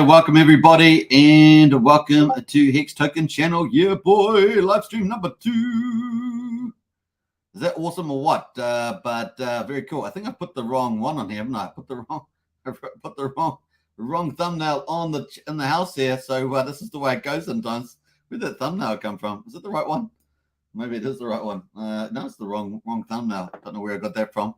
Okay, welcome everybody, and welcome to Hex Token channel. Yeah, boy, live stream number 2. Is that awesome or what? Very cool. I think I put the wrong one on here, haven't I? I put the wrong thumbnail on in the house here. So this is the way it goes sometimes. Where'd that thumbnail come from? Is it the right one? Maybe it is the right one. No, it's the wrong thumbnail. I don't know where I got that from.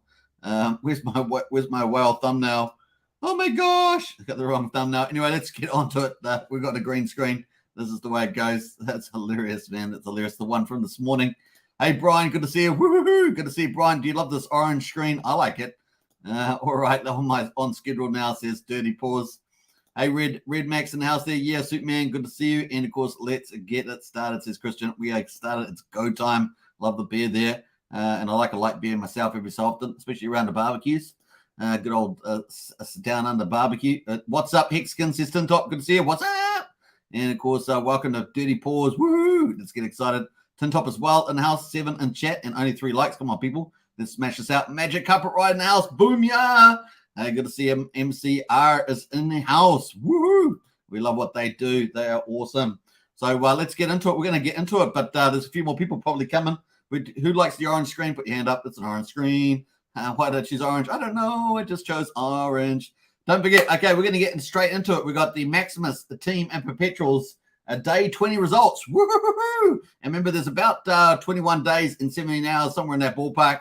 Where's my whale thumbnail? Oh my gosh, I got the wrong thumbnail. Anyway, let's get on to it. We've got a green screen. This is the way it goes. That's hilarious, man. That's hilarious. The one from this morning. Hey, Brian, good to see you. Woo-hoo-hoo. Good to see you, Brian. Do you love this orange screen? I like it. All right, on schedule now, says Dirty Paws. Hey, Red Max in the house there. Yeah, Superman, good to see you. And, of course, let's get it started, says Christian. We are started. It's go time. Love the beer there. And I like a light beer myself every so often, especially around the barbecues. Good old down under barbecue. What's up, Hexkin, says Tin Top. Good to see you. What's up? And, of course, welcome to Dirty Paws. Woo! Let's get excited. Tin Top as well in the house. 7 in chat and only 3 likes. Come on, people. Let's smash this out. Magic Carpet Ride in the house. Boom, yeah. Good to see him. MCR is in the house. Woo! We love what they do. They are awesome. So let's get into it. We're going to get into it, but there's a few more people probably coming. Who likes the orange screen? Put your hand up. It's an orange screen. Why did I choose orange? I don't know. I just chose orange. Don't forget. Okay, we're going to get straight into it. We got the Maximus, the team, and Perpetuals day 20 results. Woo-hoo-hoo-hoo! And remember, there's about 21 days and 17 hours, somewhere in that ballpark.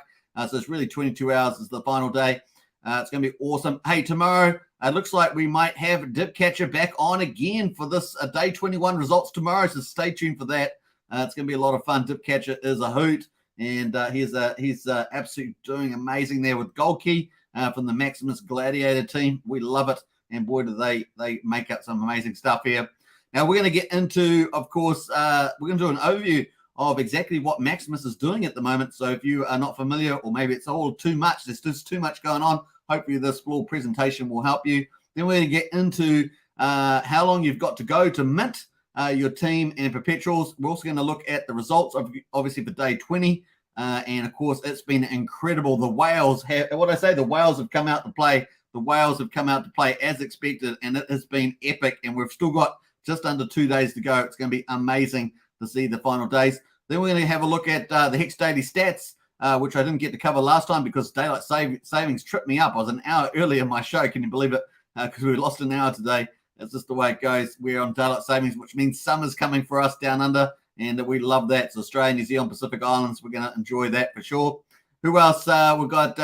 So it's really 22 hours is the final day. It's going to be awesome. Hey, tomorrow, it looks like we might have Dip Catcher back on again for this day 21 results tomorrow. So stay tuned for that. It's going to be a lot of fun. Dip Catcher is a hoot. And he's absolutely doing amazing there with Gold Key from the Maximus Gladiator team. We love it. And boy, do they make up some amazing stuff here. Now, we're going to get into, of course, we're going to do an overview of exactly what Maximus is doing at the moment. So if you are not familiar, or maybe it's all too much, there's just too much going on, hopefully this little presentation will help you. Then we're going to get into how long you've got to go to mint your team and Perpetuals. We're also going to look at the results of obviously for day 20. And of course, it's been incredible. The whales the whales have come out to play. The whales have come out to play as expected, and it has been epic. And we've still got just under 2 days to go. It's going to be amazing to see the final days. Then we're going to have a look at the Hex Daily Stats, which I didn't get to cover last time because daylight savings tripped me up. I was an hour early in my show. Can you believe it? Because we lost an hour today. That's just the way it goes. We're on daylight savings, which means summer's coming for us down under. And we love that. So Australia, New Zealand, Pacific Islands, we're going to enjoy that for sure. Who else? We've got,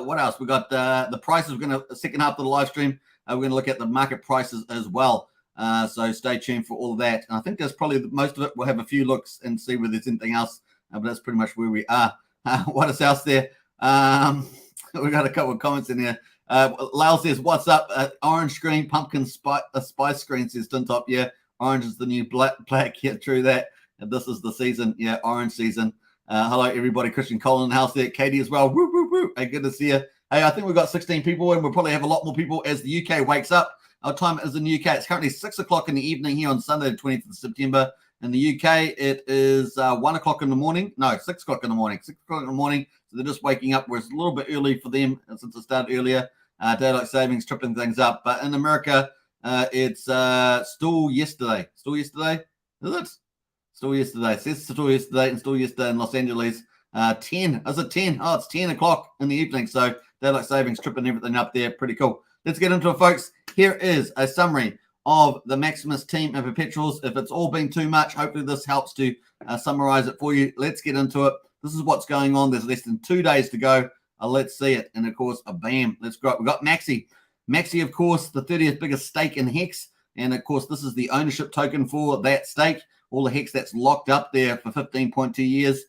what else? We've got the prices. We're going to, second half of the live stream, we're going to look at the market prices as well. So stay tuned for all of that. And I think that's probably most of it. We'll have a few looks and see whether there's anything else. But that's pretty much where we are. What is else there? We've got a couple of comments in here. Lyle says, what's up? Orange screen, pumpkin spice screen, says Tin Top. Yeah. Orange is the new black. Yeah, true that. And this is the season. Yeah, orange season. Hello, everybody. Christian Cole in the house there. Katie as well. Woo, woo, woo. Hey, good to see you. Hey, I think we've got 16 people, and we'll probably have a lot more people as the UK wakes up. Our time is in the UK. It's currently 6 o'clock in the evening here on Sunday, the 20th of September. In the UK, it is 1 o'clock in the morning. No, 6 o'clock in the morning. 6 o'clock in the morning. So they're just waking up, where it's a little bit early for them since it started earlier. Daylight savings tripping things up. But in America, it's still yesterday. Still yesterday? Is it? Still yesterday. It says still yesterday and still yesterday in Los Angeles. 10. Is it 10? Oh, it's 10 o'clock in the evening. So daylight savings tripping everything up there. Pretty cool. Let's get into it, folks. Here is a summary of the Maximus team and Perpetuals. If it's all been too much, hopefully this helps to summarize it for you. Let's get into it. This is what's going on. There's less than 2 days to go. Let's see it. And, of course, bam. Let's go. We've got Maxi. Maxi, of course, the 30th biggest stake in Hex. And, of course, this is the ownership token for that stake. All the Hex that's locked up there for 15.2 years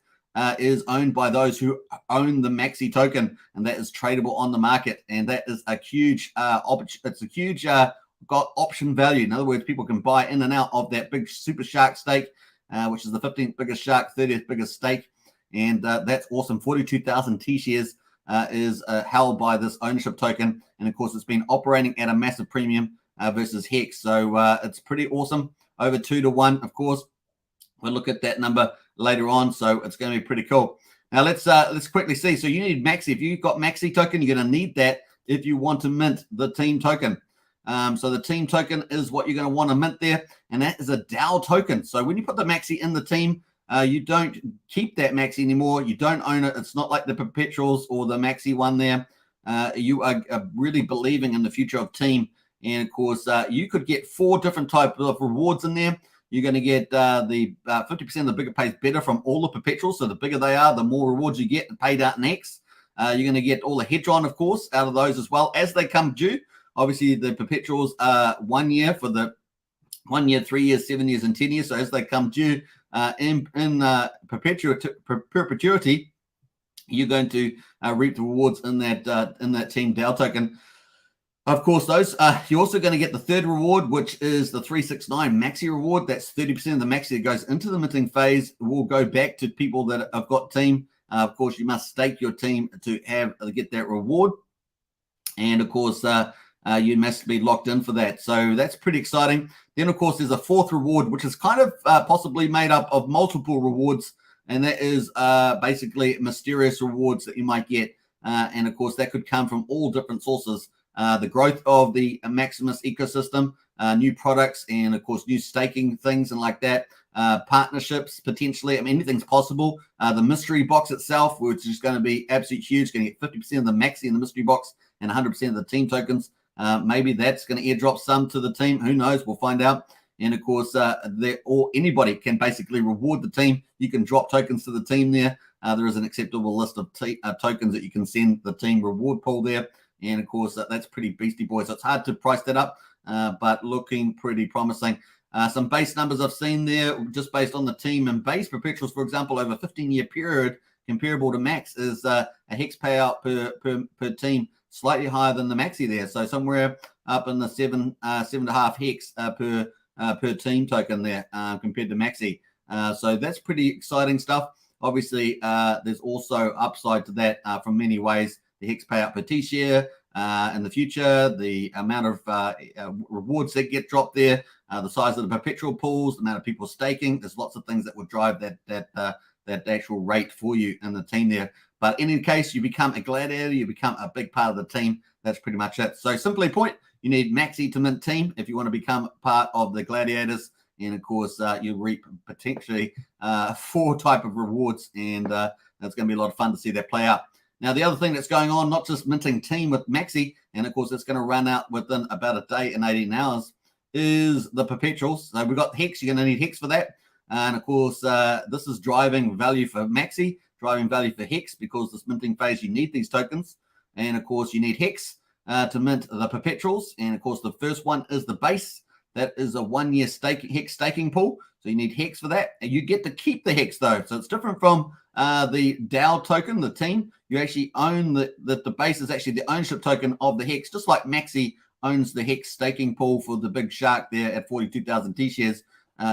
is owned by those who own the Maxi token. And that is tradable on the market. And that is a huge it's a huge got option value. In other words, people can buy in and out of that big super shark stake, which is the 15th biggest shark, 30th biggest stake. And that's awesome. 42,000 T-shares is held by this ownership token. And, of course, it's been operating at a massive premium versus Hex. So it's pretty awesome. Over 2 to 1, of course. We'll look at that number later on. So it's going to be pretty cool. Now, let's quickly see. So you need Maxi. If you've got Maxi token, you're going to need that if you want to mint the team token. So the team token is what you're going to want to mint there, and that is a DAO token. So when you put the Maxi in the team, you don't keep that Maxi anymore. You don't own it. It's not like the Perpetuals or the Maxi one there. You are really believing in the future of team. And of course, you could get 4 different types of rewards in there. You're going to get the 50% of the bigger pays better from all the Perpetuals. So the bigger they are, the more rewards you get paid out in X. You're going to get all the Hedron, of course, out of those as well as they come due. Obviously, the Perpetuals are 1 year for the 1 year, 3 years, 7 years, and 10 years. So as they come due in perpetuity, you're going to reap the rewards in that team DAO token. Of course, those you're also going to get the third reward, which is the 369 Maxi reward. That's 30% of the Maxi that goes into the minting phase will go back to people that have got team. Of course, you must stake your team to get that reward, and of course, you must be locked in for that. So that's pretty exciting. Then, of course, there's a fourth reward, which is kind of possibly made up of multiple rewards, and that is basically mysterious rewards that you might get. And of course, that could come from all different sources. The growth of the Maximus ecosystem, new products, and of course, new staking things and like that. Partnerships, potentially. I mean, anything's possible. The mystery box itself, which is going to be absolutely huge, going to get 50% of the Maxi in the mystery box and 100% of the team tokens. Maybe that's going to airdrop some to the team. Who knows? We'll find out. And of course, anybody can basically reward the team. You can drop tokens to the team there. There is an acceptable list of tokens that you can send the team reward pool there. And of course, that's pretty beastie, boys. So it's hard to price that up, but looking pretty promising. Some base numbers I've seen there, just based on the team and base Perpetuals, for example, over a 15-year period, comparable to Max, is a Hex payout per team slightly higher than the Maxi there. So somewhere up in the 7.5 Hex per team token there compared to Maxi. So that's pretty exciting stuff. Obviously, there's also upside to that from many ways. The Hex payout per T-share in the future, the amount of rewards that get dropped there, the size of the perpetual pools, the amount of people staking. There's lots of things that would drive that actual rate for you in the team there. But in any case, you become a gladiator, you become a big part of the team. That's pretty much it. So simply put, you need Maxi to mint team if you want to become part of the gladiators. And of course, you reap potentially 4 type of rewards, and that's going to be a lot of fun to see that play out. Now, the other thing that's going on, not just minting team with Maxi, and of course, it's going to run out within about a day and 18 hours, is the Perpetuals. So we've got Hex. You're going to need Hex for that. And of course, this is driving value for Maxi, driving value for Hex, because this minting phase, you need these tokens. And of course, you need Hex to mint the Perpetuals. And of course, the first one is the base. That is a 1 year Hex staking pool. So you need Hex for that. And you get to keep the Hex, though. So it's different from the DAO token, the team. You actually own the base is actually the ownership token of the Hex, just like Maxi owns the Hex staking pool for the big shark there at 42,000 T-shares.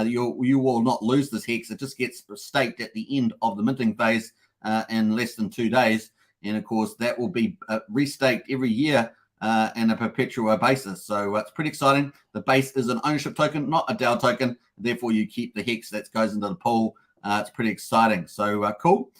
You will not lose this Hex. It just gets staked at the end of the minting phase in less than 2 days. And of course, that will be restaked every year in a perpetual basis. So it's pretty exciting. The base is an ownership token, not a DAO token. Therefore, you keep the Hex that goes into the pool. It's pretty exciting. So cool.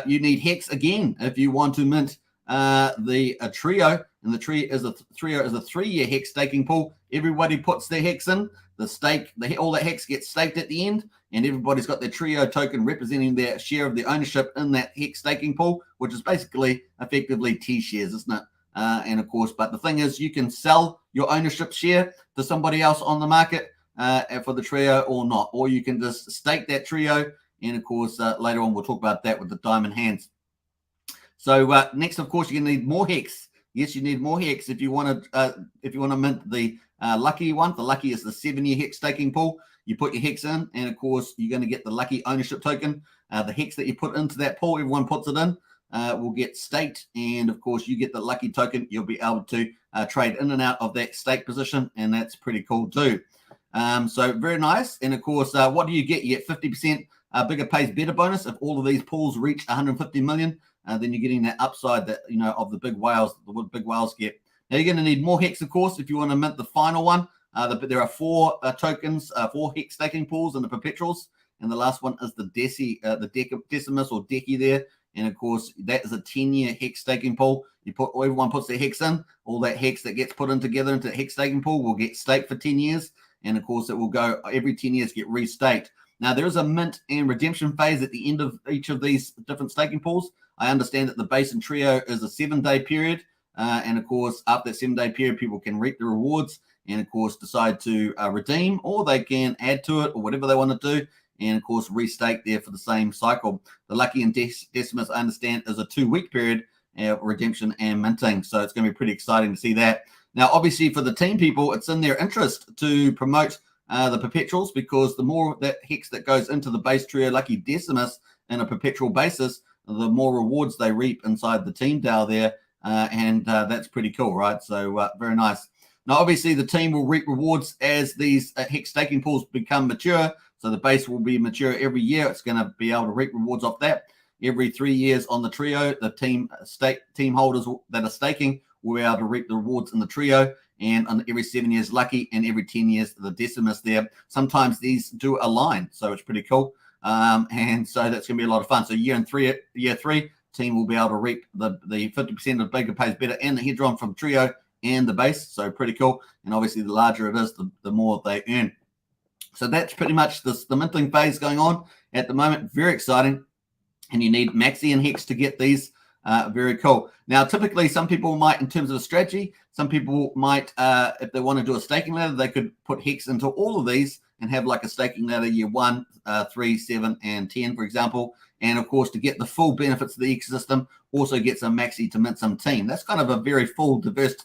You need Hex again if you want to mint the trio, and the trio is a 3-year Hex staking pool. Everybody puts their Hex in. All that Hex gets staked at the end, and everybody's got their trio token representing their share of the ownership in that Hex staking pool, which is basically effectively T-shares, isn't it? And of course, but the thing is, you can sell your ownership share to somebody else on the market for the trio or not, or you can just stake that trio. And of course, later on, we'll talk about that with the diamond hands. So next, of course, you're going to need more Hex. Yes, you need more Hex if you want to mint the lucky one. The lucky is the 7-year Hex staking pool. You put your Hex in, and of course, you're going to get the lucky ownership token. The Hex that you put into that pool, everyone puts it in, will get staked, and of course, you get the lucky token. You'll be able to trade in and out of that stake position, and that's pretty cool too. So very nice. And of course, what do you get? You get 50% bigger pays better bonus if all of these pools reach 150 million. Then you're getting that upside that of the big whales. The big whales get. Now you're going to need more Hex, of course, if you want to mint the final one. There are 4 tokens, 4 Hex staking pools in the Perpetuals, and the last one is the Decimus or Decky there. And of course, that is a 10-year Hex staking pool. Everyone puts their Hex in. All that Hex that gets put in together into the Hex staking pool will get staked for 10 years. And of course, it will go every 10 years get restaked. Now, there is a mint and redemption phase at the end of each of these different staking pools. I understand that the base and trio is a 7-day period. And of course, after that 7-day period, people can reap the rewards and of course decide to redeem, or they can add to it or whatever they want to do. And of course, restake there for the same cycle. The Lucky and Decimus, I understand, is a 2-week period redemption and minting. So it's going to be pretty exciting to see that. Now, obviously, for the team people, it's in their interest to promote the Perpetuals, because the more that Hex that goes into the base trio Lucky Decimus in a perpetual basis, the more rewards they reap inside the team DAO there. And that's pretty cool, right? So very nice. Now, obviously, the team will reap rewards as these Hex staking pools become mature. So the base will be mature every year. It's going to be able to reap rewards off that. Every 3 years on the trio, the team holders that are staking will be able to reap the rewards in the trio. And on every 7 years, Lucky, and every 10 years, the Decimus there. Sometimes these do align, so it's pretty cool. And so that's going to be a lot of fun. So year three, team will be able to reap the 50% of Bigger Pays Better and the Hedron from trio and the base. So pretty cool. And obviously, the larger it is, the more they earn. So that's pretty much the minting phase going on at the moment. Very exciting. And you need Maxi and Hex to get these. Very cool. Now, typically, some people might, in terms of a strategy, some people might, if they want to do a staking ladder, they could put Hex into all of these and have like a staking ladder year 1, 3, 7, and 10, for example. And of course, to get the full benefits of the ecosystem, also get some Maxi to mint some team. That's kind of a very full, diverse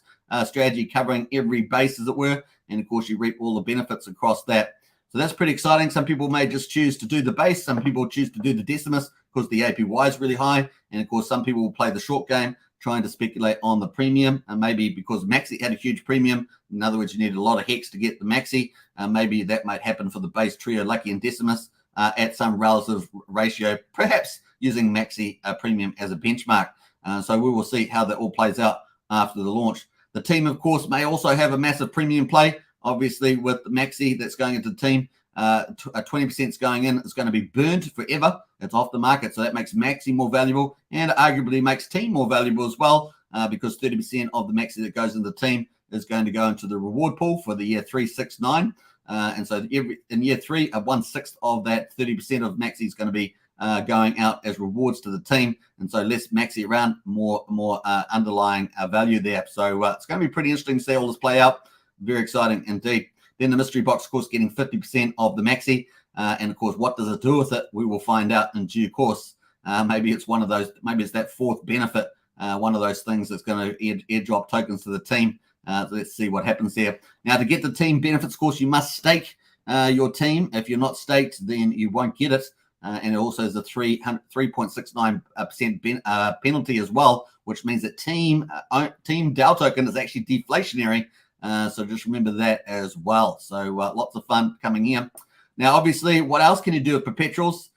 strategy covering every base, as it were. And of course, you reap all the benefits across that. So that's pretty exciting. Some people may just choose to do the base. Some people choose to do the Decimus because the APY is really high. And of course, some people will play the short game, trying to speculate on the premium. And maybe because Maxi had a huge premium, in other words, you need a lot of Hex to get the Maxi. Maybe that might happen for the base trio, Lucky and Decimus, at some relative ratio, perhaps using Maxi premium as a benchmark. So we will see how that all plays out after the launch. The team, of course, may also have a massive premium play. Obviously, with the Maxi that's going into the team, 20% is going in. It's going to be burned forever. It's off the market. So that makes Maxi more valuable and arguably makes team more valuable as well, because 30% of the Maxi that goes into the team is going to go into the reward pool for the year 3, 6, 9. And so in year 3, 1/6 of that 30% of Maxi is going to be going out as rewards to the team. And so less Maxi around, more underlying value there. So it's going to be pretty interesting to see all this play out. Very exciting indeed. Then the mystery box, of course, getting 50% of the Maxi. And of course, what does it do with it? We will find out in due course. Maybe it's one of those, maybe it's that fourth benefit, one of those things that's going to airdrop tokens to the team. So let's see what happens there. Now, to get the team benefits, of course, you must stake your team. If you're not staked, then you won't get it. And it also is a 3.69% penalty as well, which means that team DAO token is actually deflationary. So just remember that as well. So lots of fun coming here. Now, obviously, what else can you do with Perpetuals?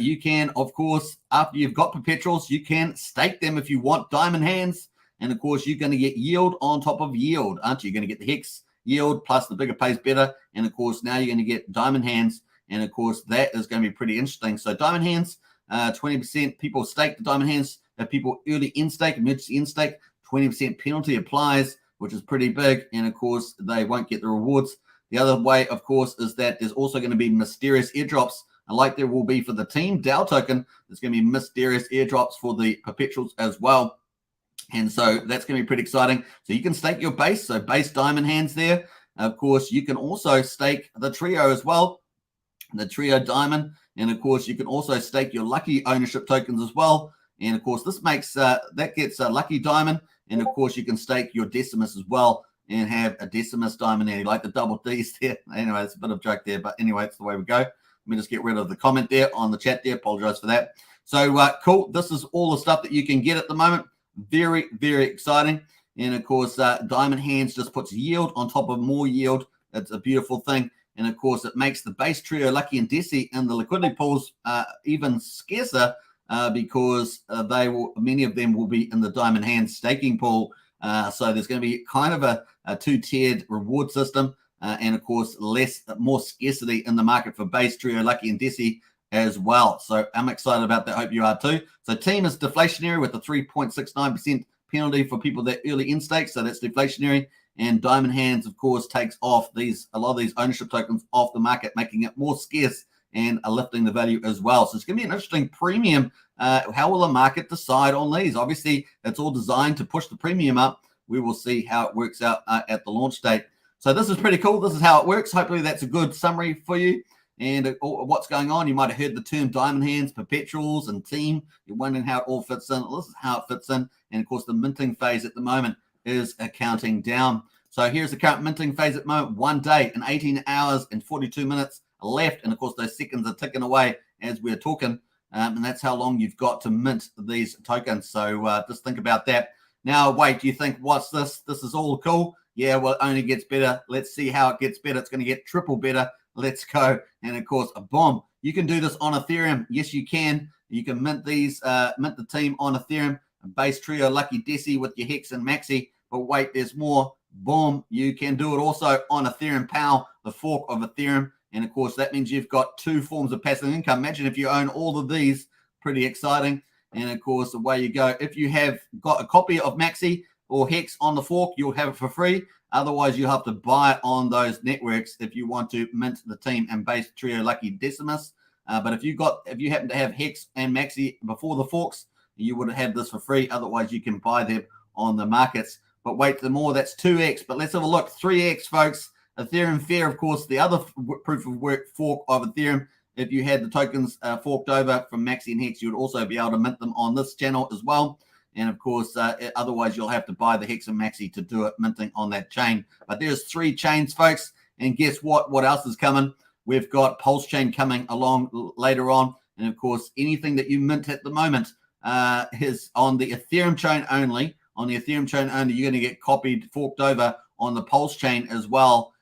You can, of course, after you've got Perpetuals, you can stake them if you want diamond hands. And of course, you're going to get yield on top of yield, aren't you? You're going to get the Hex yield plus the Bigger Pays Better. And of course, now you're going to get diamond hands. And of course, that is going to be pretty interesting. So diamond hands, 20% people stake the diamond hands. If people early in stake, emergency in stake, 20% penalty applies, which is pretty big. And of course, they won't get the rewards. The other way, of course, is that there's also going to be mysterious airdrops. And like there will be for the team DAO token, there's going to be mysterious airdrops for the Perpetuals as well. And so that's going to be pretty exciting. So you can stake your base, so base diamond hands there. Of course, you can also stake the trio as well, the trio diamond. And of course, you can also stake your lucky ownership tokens as well. And of course, this makes that gets a lucky diamond. And of course, you can stake your Decimus as well and have a Decimus diamond there. You like the double Ds there. Anyway, it's a bit of a joke there, but anyway, it's the way we go. Let me just get rid of the comment there on the chat there. Apologize for that. So cool. This is all the stuff that you can get at the moment. Very, very exciting. And of course, diamond hands just puts yield on top of more yield. It's a beautiful thing. And of course, it makes the base trio Lucky and Deci and the liquidity pools even scarcer because many of them will be in the diamond hands staking pool. So there's going to be kind of a two-tiered reward system. And of course, more scarcity in the market for base trio Lucky and Deci as well. So I'm excited about that. Hope you are too. So team is deflationary with a 3.69% penalty for people that early in stakes. So that's deflationary. And Diamond Hands, of course, takes off a lot of these ownership tokens off the market, making it more scarce and lifting the value as well. So it's going to be an interesting premium. How will the market decide on these? Obviously, it's all designed to push the premium up. We will see how it works out at the launch date. So this is pretty cool. This is how it works. Hopefully that's a good summary for you. And what's going on, you might have heard the term Diamond Hands, Perpetuals, and Team. You're wondering how it all fits in. This is how it fits in. And, of course, the minting phase at the moment is counting down. So here's the current minting phase at the moment. 1 day and 18 hours and 42 minutes left. And, of course, those seconds are ticking away as we're talking. And that's how long you've got to mint these tokens. So just think about that. Now, wait, do you think, what's this? This is all cool. Yeah, well, it only gets better. Let's see how it gets better. It's going to get triple better. Let's go. And of course, a bomb. You can do this on Ethereum. Yes, you can. You can mint these, mint the team on Ethereum, base trio, lucky Desi with your Hex and Maxi. But wait, there's more. Boom. You can do it also on Ethereum Power, the fork of Ethereum. And of course, that means you've got 2 forms of passive income. Imagine if you own all of these. Pretty exciting. And of course, away you go. If you have got a copy of Maxi or Hex on the fork, you'll have it for free. Otherwise, you have to buy it on those networks if you want to mint the team and base trio lucky Decimus. But if you happen to have Hex and Maxi before the forks, you would have this for free. Otherwise, you can buy them on the markets. But wait, the more, that's 2x. But let's have a look. 3x, folks. Ethereum Fair, of course, the other proof of work fork of Ethereum. If you had the tokens forked over from Maxi and Hex, you would also be able to mint them on this channel as well. And of course, otherwise you'll have to buy the Hex and Maxi to do it minting on that chain. But there's 3 chains, folks. And guess what? What else is coming? We've got Pulsechain coming along later on. And of course, anything that you mint at the moment is on the Ethereum chain only. On the Ethereum chain only, you're going to get copied, forked over on the Pulsechain as well.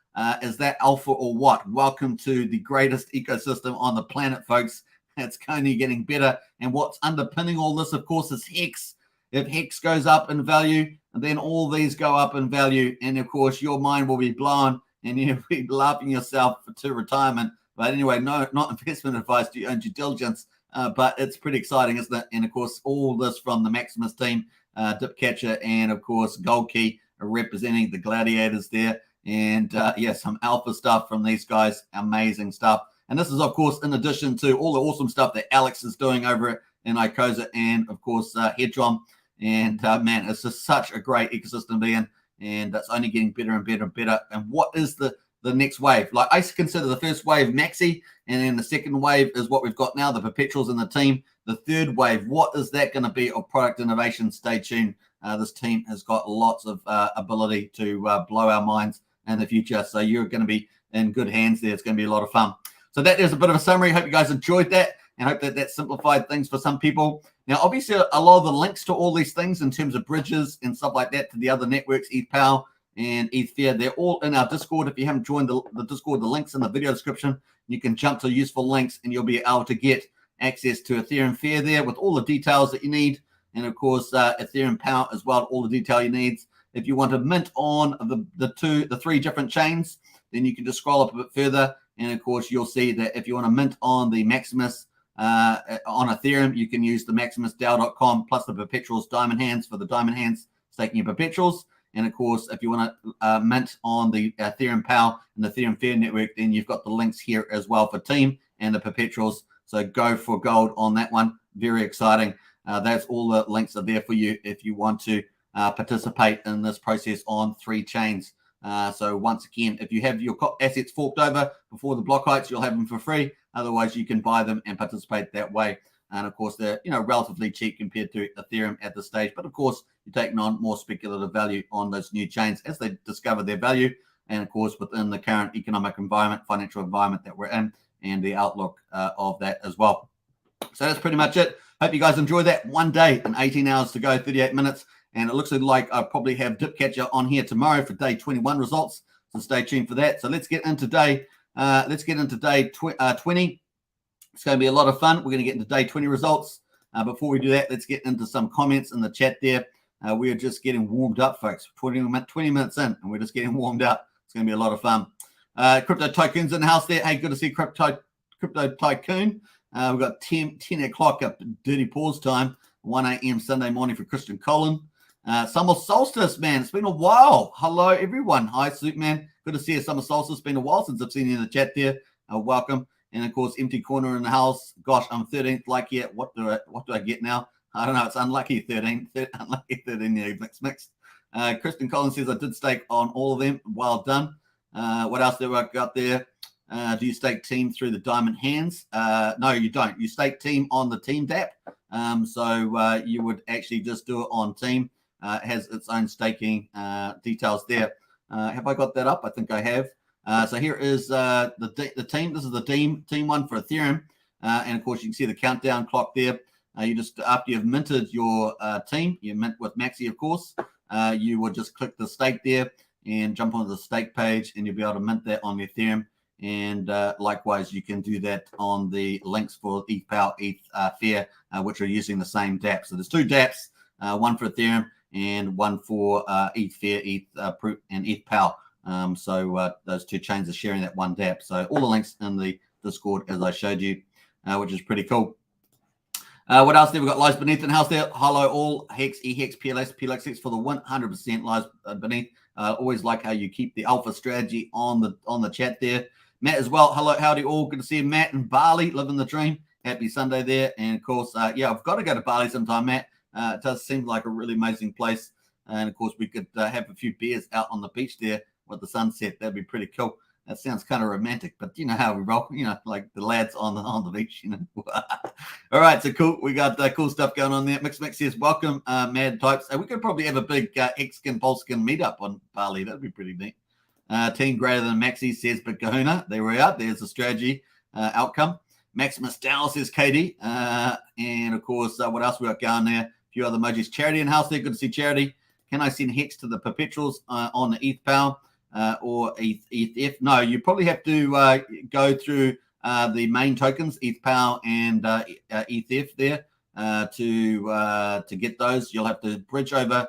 Is that alpha or what? Welcome to the greatest ecosystem on the planet, folks. It's only getting better. And what's underpinning all this, of course, is Hex. If Hex goes up in value, then all these go up in value. And, of course, your mind will be blown and you'll be laughing yourself to retirement. But anyway, no, not investment advice. Do your own due diligence. But it's pretty exciting, isn't it? And, of course, all this from the Maximus team, Dipcatcher, and, of course, Gold Key representing the gladiators there. And, yeah, some alpha stuff from these guys. Amazing stuff. And this is, of course, in addition to all the awesome stuff that Alex is doing over in Icosa and, of course, Hedron. And, man, it's just such a great ecosystem to be in. And it's only getting better and better and better. And what is the next wave? Like, I consider the first wave Maxi. And then the second wave is what we've got now, the Perpetuals in the team. The third wave, what is that going to be of product innovation? Stay tuned. This team has got lots of ability to blow our minds in the future. So you're going to be in good hands there. It's going to be a lot of fun. So that is a bit of a summary. Hope you guys enjoyed that. And hope that simplified things for some people. Now, obviously, a lot of the links to all these things in terms of bridges and stuff like that to the other networks, ETHPower and ETHFair, they're all in our Discord. If you haven't joined the Discord, the link's in the video description. You can jump to useful links and you'll be able to get access to Ethereum Fair there with all the details that you need. And, of course, Ethereum Power as well, all the detail you need. If you want to mint on the 3 different chains, then you can just scroll up a bit further. And, of course, you'll see that if you want to mint on the Maximus on Ethereum, you can use the MaximusDAO.com plus the Perpetuals Diamond Hands for the Diamond Hands staking your Perpetuals. And, of course, if you want to mint on the Ethereum Power and the Ethereum Fair network, then you've got the links here as well for Team and the Perpetuals. So go for gold on that one. Very exciting. That's all the links are there for you if you want to participate in this process on 3 chains. So once again, if you have your assets forked over before the block heights, you'll have them for free. Otherwise, you can buy them and participate that way. And of course, they're relatively cheap compared to Ethereum at this stage. But of course, you're taking on more speculative value on those new chains as they discover their value. And of course, within the current economic environment, financial environment that we're in, and the outlook of that as well. So that's pretty much it. Hope you guys enjoy that. 1 day and 18 hours to go, 38 minutes. And it looks like I'll probably have Dipcatcher on here tomorrow for day 21 results. So stay tuned for that. So let's get into day 20. It's going to be a lot of fun. We're going to get into day 20 results. Before we do that, let's get into some comments in the chat there. We are just getting warmed up, folks. 20 minutes in, and we're just getting warmed up. It's going to be a lot of fun. Crypto Tycoon's in the house there. Hey, good to see Crypto Tycoon. We've got 10 o'clock up Dirty Pause time, 1 a.m. Sunday morning for Christian Colin. Summer Solstice, man. It's been a while. Hello, everyone. Hi, Superman. Good to see you. Summer Solstice. It's been a while since I've seen you in the chat there. Welcome. And, of course, Empty Corner in the house. Gosh, I'm 13th like yet. What do I get now? I don't know. It's unlucky 13. Unlucky 13. Yeah, mixed. Kristen Collins says, I did stake on all of them. Well done. What else do I got there? Do you stake team through the diamond hands? No, you don't. You stake team on the team DApp. So you would actually just do it on team. It has its own staking details there. Have I got that up? I think I have. So here is the team. This is the team one for Ethereum. And of course, you can see the countdown clock there. You just, after you've minted your team, you mint with Maxi, of course, you would just click the stake there and jump onto the stake page, and you'll be able to mint that on the Ethereum. And likewise, you can do that on the links for ETH Power, ETH Fair, which are using the same DApp. So there's two DApps, one for Ethereum and one for ETH Fair, ETH and ETH Power. So those two chains are sharing that one DApp. So all the links in the Discord, as I showed you, which is pretty cool. What else there? We've got Lies Beneath in the house there. Hello all. Hex, EHEX, PLX for the 100% Lies Beneath. Always like how you keep the alpha strategy on the chat there. Matt as well. Hello, howdy all. Good to see you, Matt in Bali, living the dream. Happy Sunday there. And of course, yeah, I've got to go to Bali sometime, Matt. It does seem like a really amazing place. And of course, we could have a few beers out on the beach there with the sunset. That'd be pretty cool. That sounds kind of romantic, but you know how we roll, you know, like the lads on the beach, you know. All right, so cool. We got cool stuff going on there. Mix says, welcome, Mad Types. We could probably have a big X-Skin, Pulsechain meetup on Bali. That'd be pretty neat. Team greater than Maxi says, but Kahuna. There we are. There's the strategy outcome. Maximus Dow says Katie. And of course, what else we got going there? A few other emojis. Charity in house there. Good to see Charity. Can I send Hex to the Perpetuals on the ETH Power or ETH? No, you probably have to go through the main tokens, ETH Power and ETH there to get those. You'll have to bridge over.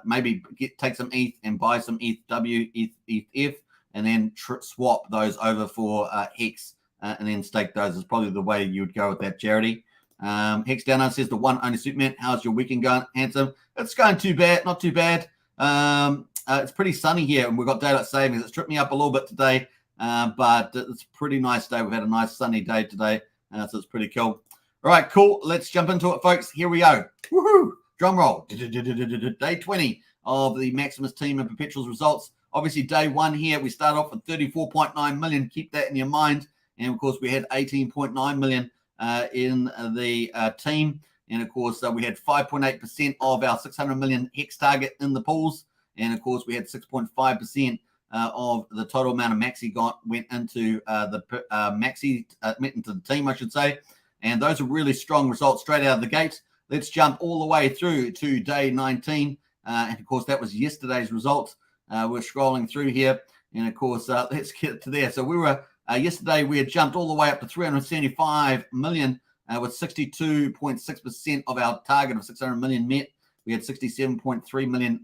Maybe take some ETH and buy some ETHW, ETH, and then swap those over for Hex and then stake those. Is probably the way you would go with that, Charity. Hex down there says the one only Superman. How's your weekend going, handsome? It's going too bad, not too bad. It's pretty sunny here, and we've got daylight savings. It's tripped me up a little bit today, but it's a pretty nice day. We've had a nice sunny day today, so it's pretty cool. All right, cool. Let's jump into it, folks. Here we go. Woohoo! Drum roll. Day 20 of the Maximus team and Perpetuals results. Obviously, day one here, we start off with 34.9 million. Keep that in your mind. And, of course, we had 18.9 million in the team. And, of course, we had 5.8% of our 600 million Hex target in the pools. And, of course, we had 6.5% of the total amount of Maxi went into the into the team, I should say. And those are really strong results straight out of the gate. Let's jump all the way through to day 19. And, of course, that was yesterday's results. We're scrolling through here. And, of course, let's get to there. So we were yesterday, we had jumped all the way up to 375 million with 62.6% of our target of 600 million met. We had 67.3 million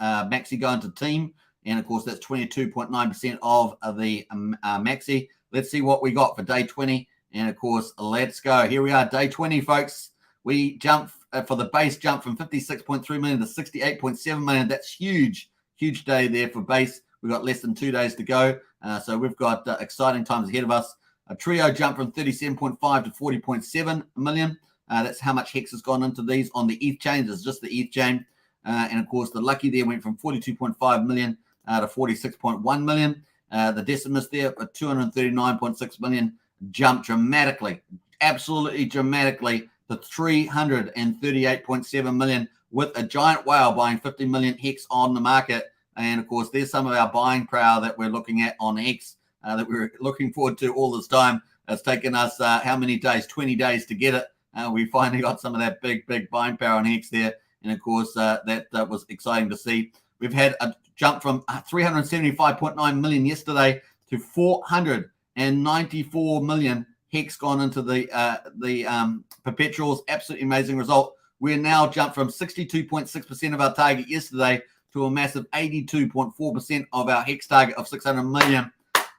Maxi going to team. And, of course, that's 22.9% of the Maxi. Let's see what we got for day 20. And, of course, let's go. Here we are, day 20, folks. We jump for the base jump from 56.3 million to 68.7 million. That's huge, huge day there for base. We've got less than 2 days to go. So we've got exciting times ahead of us. A trio jump from 37.5 to 40.7 million. That's how much Hex has gone into these on the ETH chain. It's just the ETH chain. And, of course, the Lucky there went from 42.5 million to 46.1 million. The Decimus there at 239.6 million jumped dramatically, absolutely dramatically, to 338.7 million with a giant whale buying 50 million Hex on the market. And, of course, there's some of our buying power that we're looking at on Hex that we're looking forward to all this time. It's taken us how many days? 20 days to get it. We finally got some of that big buying power on Hex there. And, of course, that was exciting to see. We've had a jump from 375.9 million yesterday to 494 million Hex gone into the Perpetuals. Absolutely amazing result. We're now jumped from 62.6% of our target yesterday to a massive 82.4% of our Hex target of 600 million.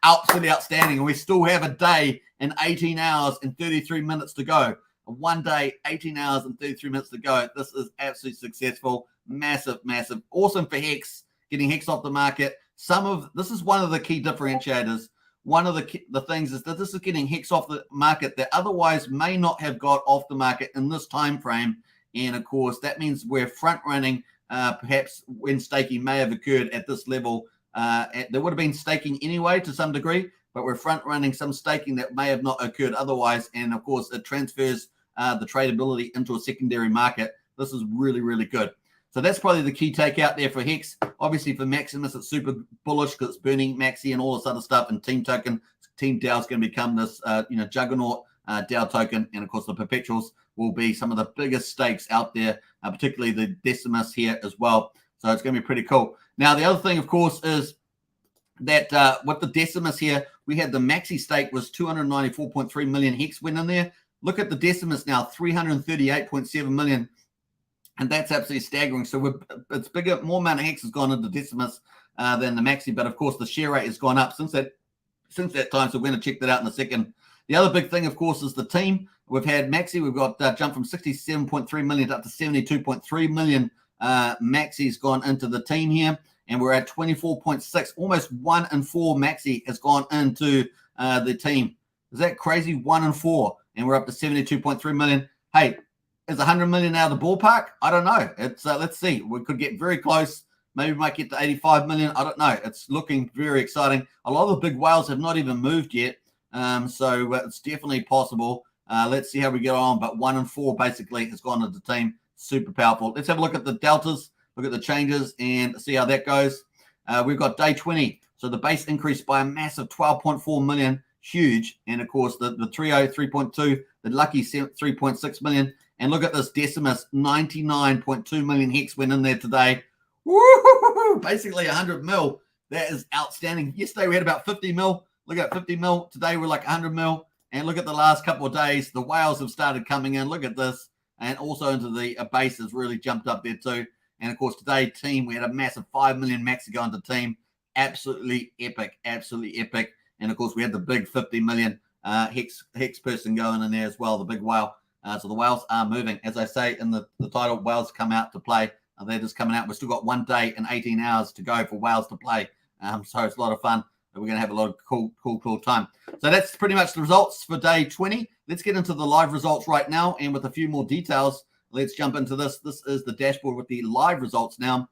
absolutely outstanding. And we still have a day and 18 hours and 33 minutes to go. One day, 18 hours and 33 minutes to go. This is absolutely successful. Massive, massive. Awesome for Hex, getting Hex off the market. This is one of the key differentiators. One of the things is that this is getting Hex off the market that otherwise may not have got off the market in this time frame. And of course, that means we're front running perhaps when staking may have occurred at this level. There would have been staking anyway to some degree, but we're front running some staking that may have not occurred otherwise. And of course, it transfers the tradability into a secondary market. This is really, really good. So that's probably the key takeout there for Hex. Obviously for Maximus, it's super bullish because it's burning Maxi and all this other stuff. And Team Token, Team DAO is going to become this, juggernaut DAO token. And of course, the Perpetuals will be some of the biggest stakes out there, particularly the Decimus here as well. So it's going to be pretty cool. Now, the other thing, of course, is that with the Decimus here, we had the Maxi stake was 294.3 million Hex went in there. Look at the Decimus now, 338.7 million. And that's absolutely staggering. So it's bigger, more amount of Hex has gone into Decimus than the Maxi. But of course, the share rate has gone up since that time. So we're going to check that out in a second. The other big thing, of course, is the team. We've had Maxi. We've got jumped from 67.3 million up to 72.3 million. Maxi's gone into the team here. And we're at 24.6. Almost 1 in 4 Maxi has gone into the team. Is that crazy? 1 in 4. And we're up to 72.3 million. Hey, is 100 million out of the ballpark? I don't know. It's let's see. We could get very close. Maybe we might get to 85 million. I don't know. It's looking very exciting. A lot of the big whales have not even moved yet. So it's definitely possible. Let's see how we get on. But 1 in 4 basically has gone into the team. Super powerful. Let's have a look at the deltas, look at the changes, and see how that goes. We've got day 20. So the base increased by a massive 12.4 million. Huge. And of course, the Trio 3.2, the Lucky 3.6 million. And look at this Decimus, 99.2 million Hex went in there today. Woo-hoo-hoo-hoo! Basically 100 mil. That is outstanding. Yesterday we had about 50 mil. Look at 50 mil. Today we're like 100 mil. And look at the last couple of days. The whales have started coming in. Look at this. And also into the base has really jumped up there too. And of course, today, team, we had a massive 5 million Maxi go into team. Absolutely epic. Absolutely epic. And of course, we had the big 50 million Hex person going in there as well, the big whale. So the whales are moving. As I say in the title, whales come out to play. They're just coming out. We've still got 1 day and 18 hours to go for whales to play. So it's a lot of fun. We're going to have a lot of cool time. So that's pretty much the results for day 20. Let's get into the live results right now. And with a few more details, let's jump into this. This is the dashboard with the live results now.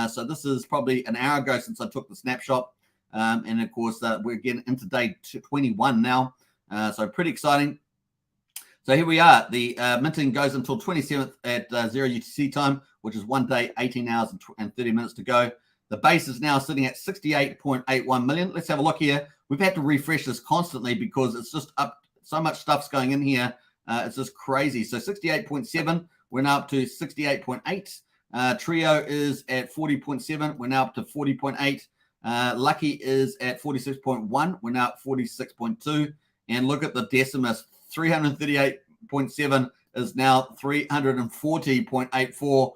So this is probably an hour ago since I took the snapshot. And of course, we're getting into day 21 now. So pretty exciting. So here we are. The minting goes until 27th at 0 UTC time, which is 1 day, 18 hours and 30 minutes to go. The base is now sitting at 68.81 million. Let's have a look here. We've had to refresh this constantly because it's just up. So much stuff's going in here. It's just crazy. So 68.7, we're now up to 68.8. Trio is at 40.7. We're now up to 40.8. Lucky is at 46.1. We're now at 46.2. And look at the Decimus, 338.7 is now 340.84.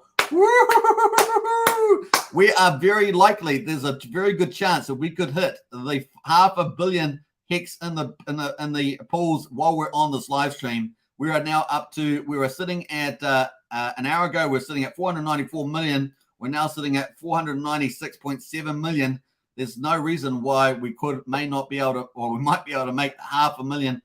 We are very likely. There's a very good chance that we could hit the 500 million Hex in the pools while we're on this live stream. We are now up to. We were sitting at an hour ago. We're sitting at 494 million. We're now sitting at 496.7 million. There's no reason why we may not be able to, or we might be able to make 500 million,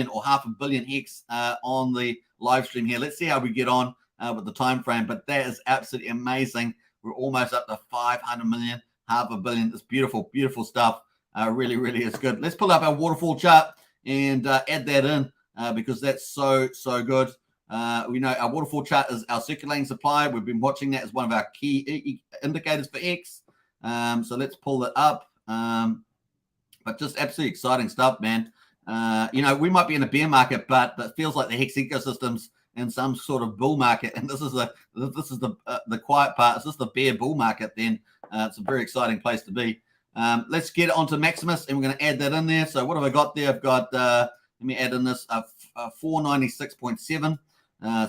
or 500 million Hex on the live stream here. Let's see how we get on with the time frame. But that is absolutely amazing. We're almost up to 500 million, 500 million. It's beautiful, beautiful stuff. Really, really is good. Let's pull up our waterfall chart and add that in because that's so good. We know our waterfall chart is our circulating supply. We've been watching that as one of our key indicators for Hex. So let's pull it up. But just absolutely exciting stuff, man. We might be in a bear market, but it feels like the Hex ecosystem's in some sort of bull market, and this is the quiet part. Is this the bear bull market? Then it's a very exciting place to be. Let's get onto Maximus, and we're going to add that in there. So what have I got there? I've got let me add in this 496.7.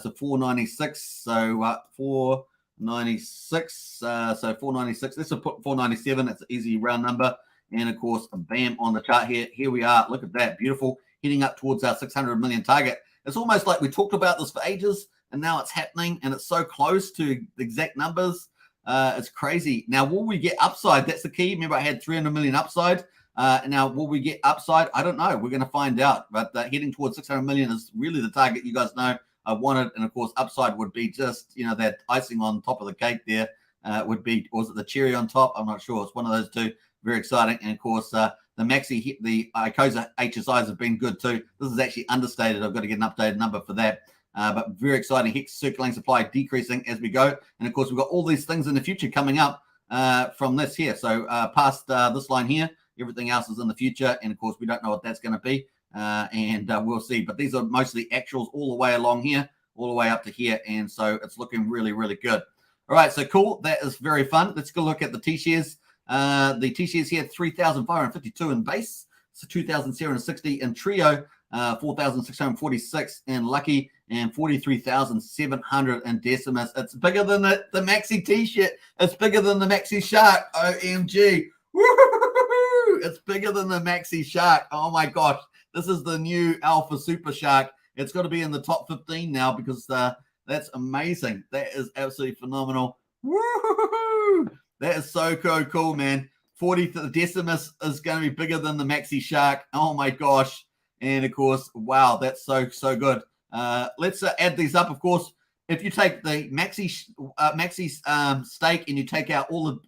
So 496. So 496. So 496. Let's put 497. It's an easy round number. And of course, bam, on the chart here. Here we are. Look at that. Beautiful. Heading up towards our 600 million target. It's almost like we talked about this for ages, and now it's happening, and it's so close to the exact numbers. It's crazy. Now, will we get upside? That's the key. Remember, I had 300 million upside. Now, will we get upside? I don't know. We're going to find out. But heading towards 600 million is really the target. You guys know I wanted. And, of course, upside would be just, that icing on top of the cake there would be, or was it the cherry on top? I'm not sure. It's one of those two. Very exciting. And, of course, the ICOSA HSIs have been good too. This is actually understated. I've got to get an updated number for that. But very exciting. Hex circulating supply decreasing as we go. And, of course, we've got all these things in the future coming up from this here. So past this line here, everything else is in the future. And, of course, we don't know what that's going to be. And we'll see. But these are mostly actuals all the way along here, all the way up to here. And so it's looking really, really good. All right, so cool. That is very fun. Let's go look at the T-shares. The T-shares here, 3,552 in base, so 2,760 in trio, 4,646 in lucky, and 43,700 in decimus. It's bigger than the maxi T-shirt. It's bigger than the maxi shark. OMG. Woo-hoo-hoo-hoo! It's bigger than the maxi shark. Oh my gosh. This is the new alpha super shark. It's got to be in the top 15 now because that's amazing. That is absolutely phenomenal. Woo-hoo-hoo-hoo! That is so cool, man. 40 to the decimus is going to be bigger than the maxi shark. Oh my gosh. And of course, wow, that's so good. Let's add these up. Of course, if you take the maxi stake and you take out all the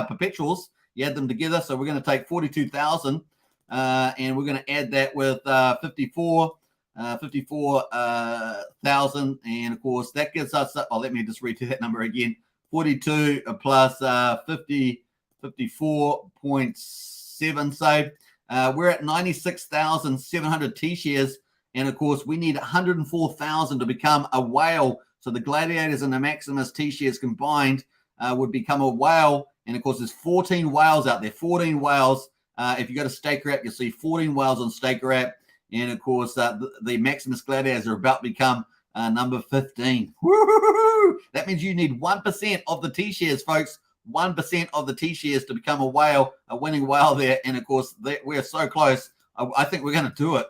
perpetuals, you add them together. So we're going to take 42,000 and we're going to add that with 54,000. And of course, that gives us, let me just read that number again. 42 plus 54.7. So we're at 96,700 T-shares. And of course, we need 104,000 to become a whale. So the gladiators and the Maximus T-shares combined would become a whale. And of course, there's 14 whales out there, 14 whales. If you go to Staker app, you'll see 14 whales on Staker app. And of course, the Maximus gladiators are about to become number 15. Woo-hoo-hoo-hoo! That means you need 1% of the T-shares, folks. 1% of the T-shares to become a whale, a winning whale there. And of course, we're so close. I think we're going to do it.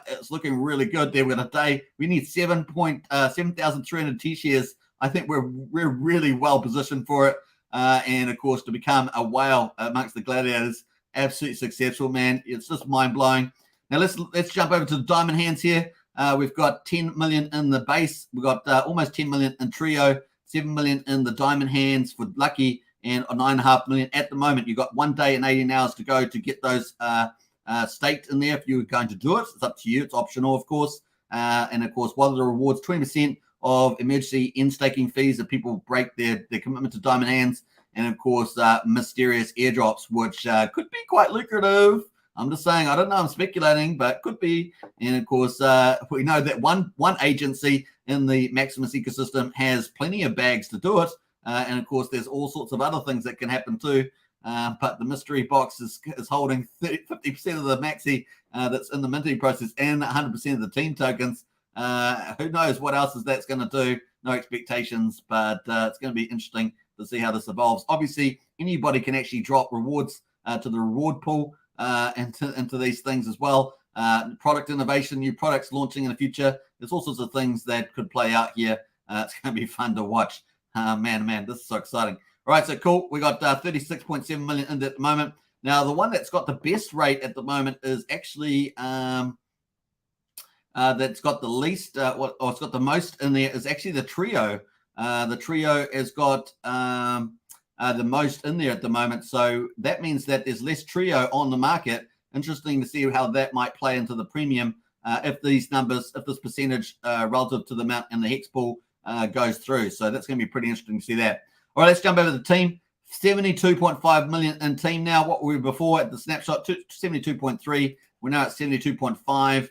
It's looking really good there. We need 7,300 T-shares. I think we're really well positioned for it. And of course, to become a whale amongst the gladiators, absolutely successful, man. It's just mind blowing. Now let's jump over to the diamond hands here. We've got 10 million in the base. We've got almost 10 million in trio, 7 million in the diamond hands for lucky, and 9.5 million at the moment. You've got 1 day and 18 hours to go to get those staked in there if you're going to do it. It's up to you. It's optional, of course. And of course, one of the rewards, 20% of emergency in staking fees if people break their commitment to diamond hands. And of course, mysterious airdrops, which could be quite lucrative. I'm just saying, I don't know, I'm speculating, but could be. And of course, we know that one agency in the Maximus ecosystem has plenty of bags to do it. And of course, there's all sorts of other things that can happen too. But the mystery box is holding 50% of the maxi that's in the minting process and 100% of the team tokens. Who knows what else that's going to do? No expectations, but it's going to be interesting to see how this evolves. Obviously, anybody can actually drop rewards to the reward pool. Into these things as well. Product innovation, new products launching in the future. There's all sorts of things that could play out here. It's going to be fun to watch. Man, this is so exciting. All right, so cool. We got 36.7 million in at the moment. Now, the one that's got the best rate at the moment is actually that's got the least, it's got the most in there is actually the trio. The trio has got the most in there at the moment. So that means that there's less trio on the market. Interesting to see how that might play into the premium if these numbers, if this percentage relative to the amount in the hex pool goes through. So that's going to be pretty interesting to see that. All right, let's jump over to the team. 72.5 million in team now. What were we before at the snapshot? 72.3. We're now at 72.5.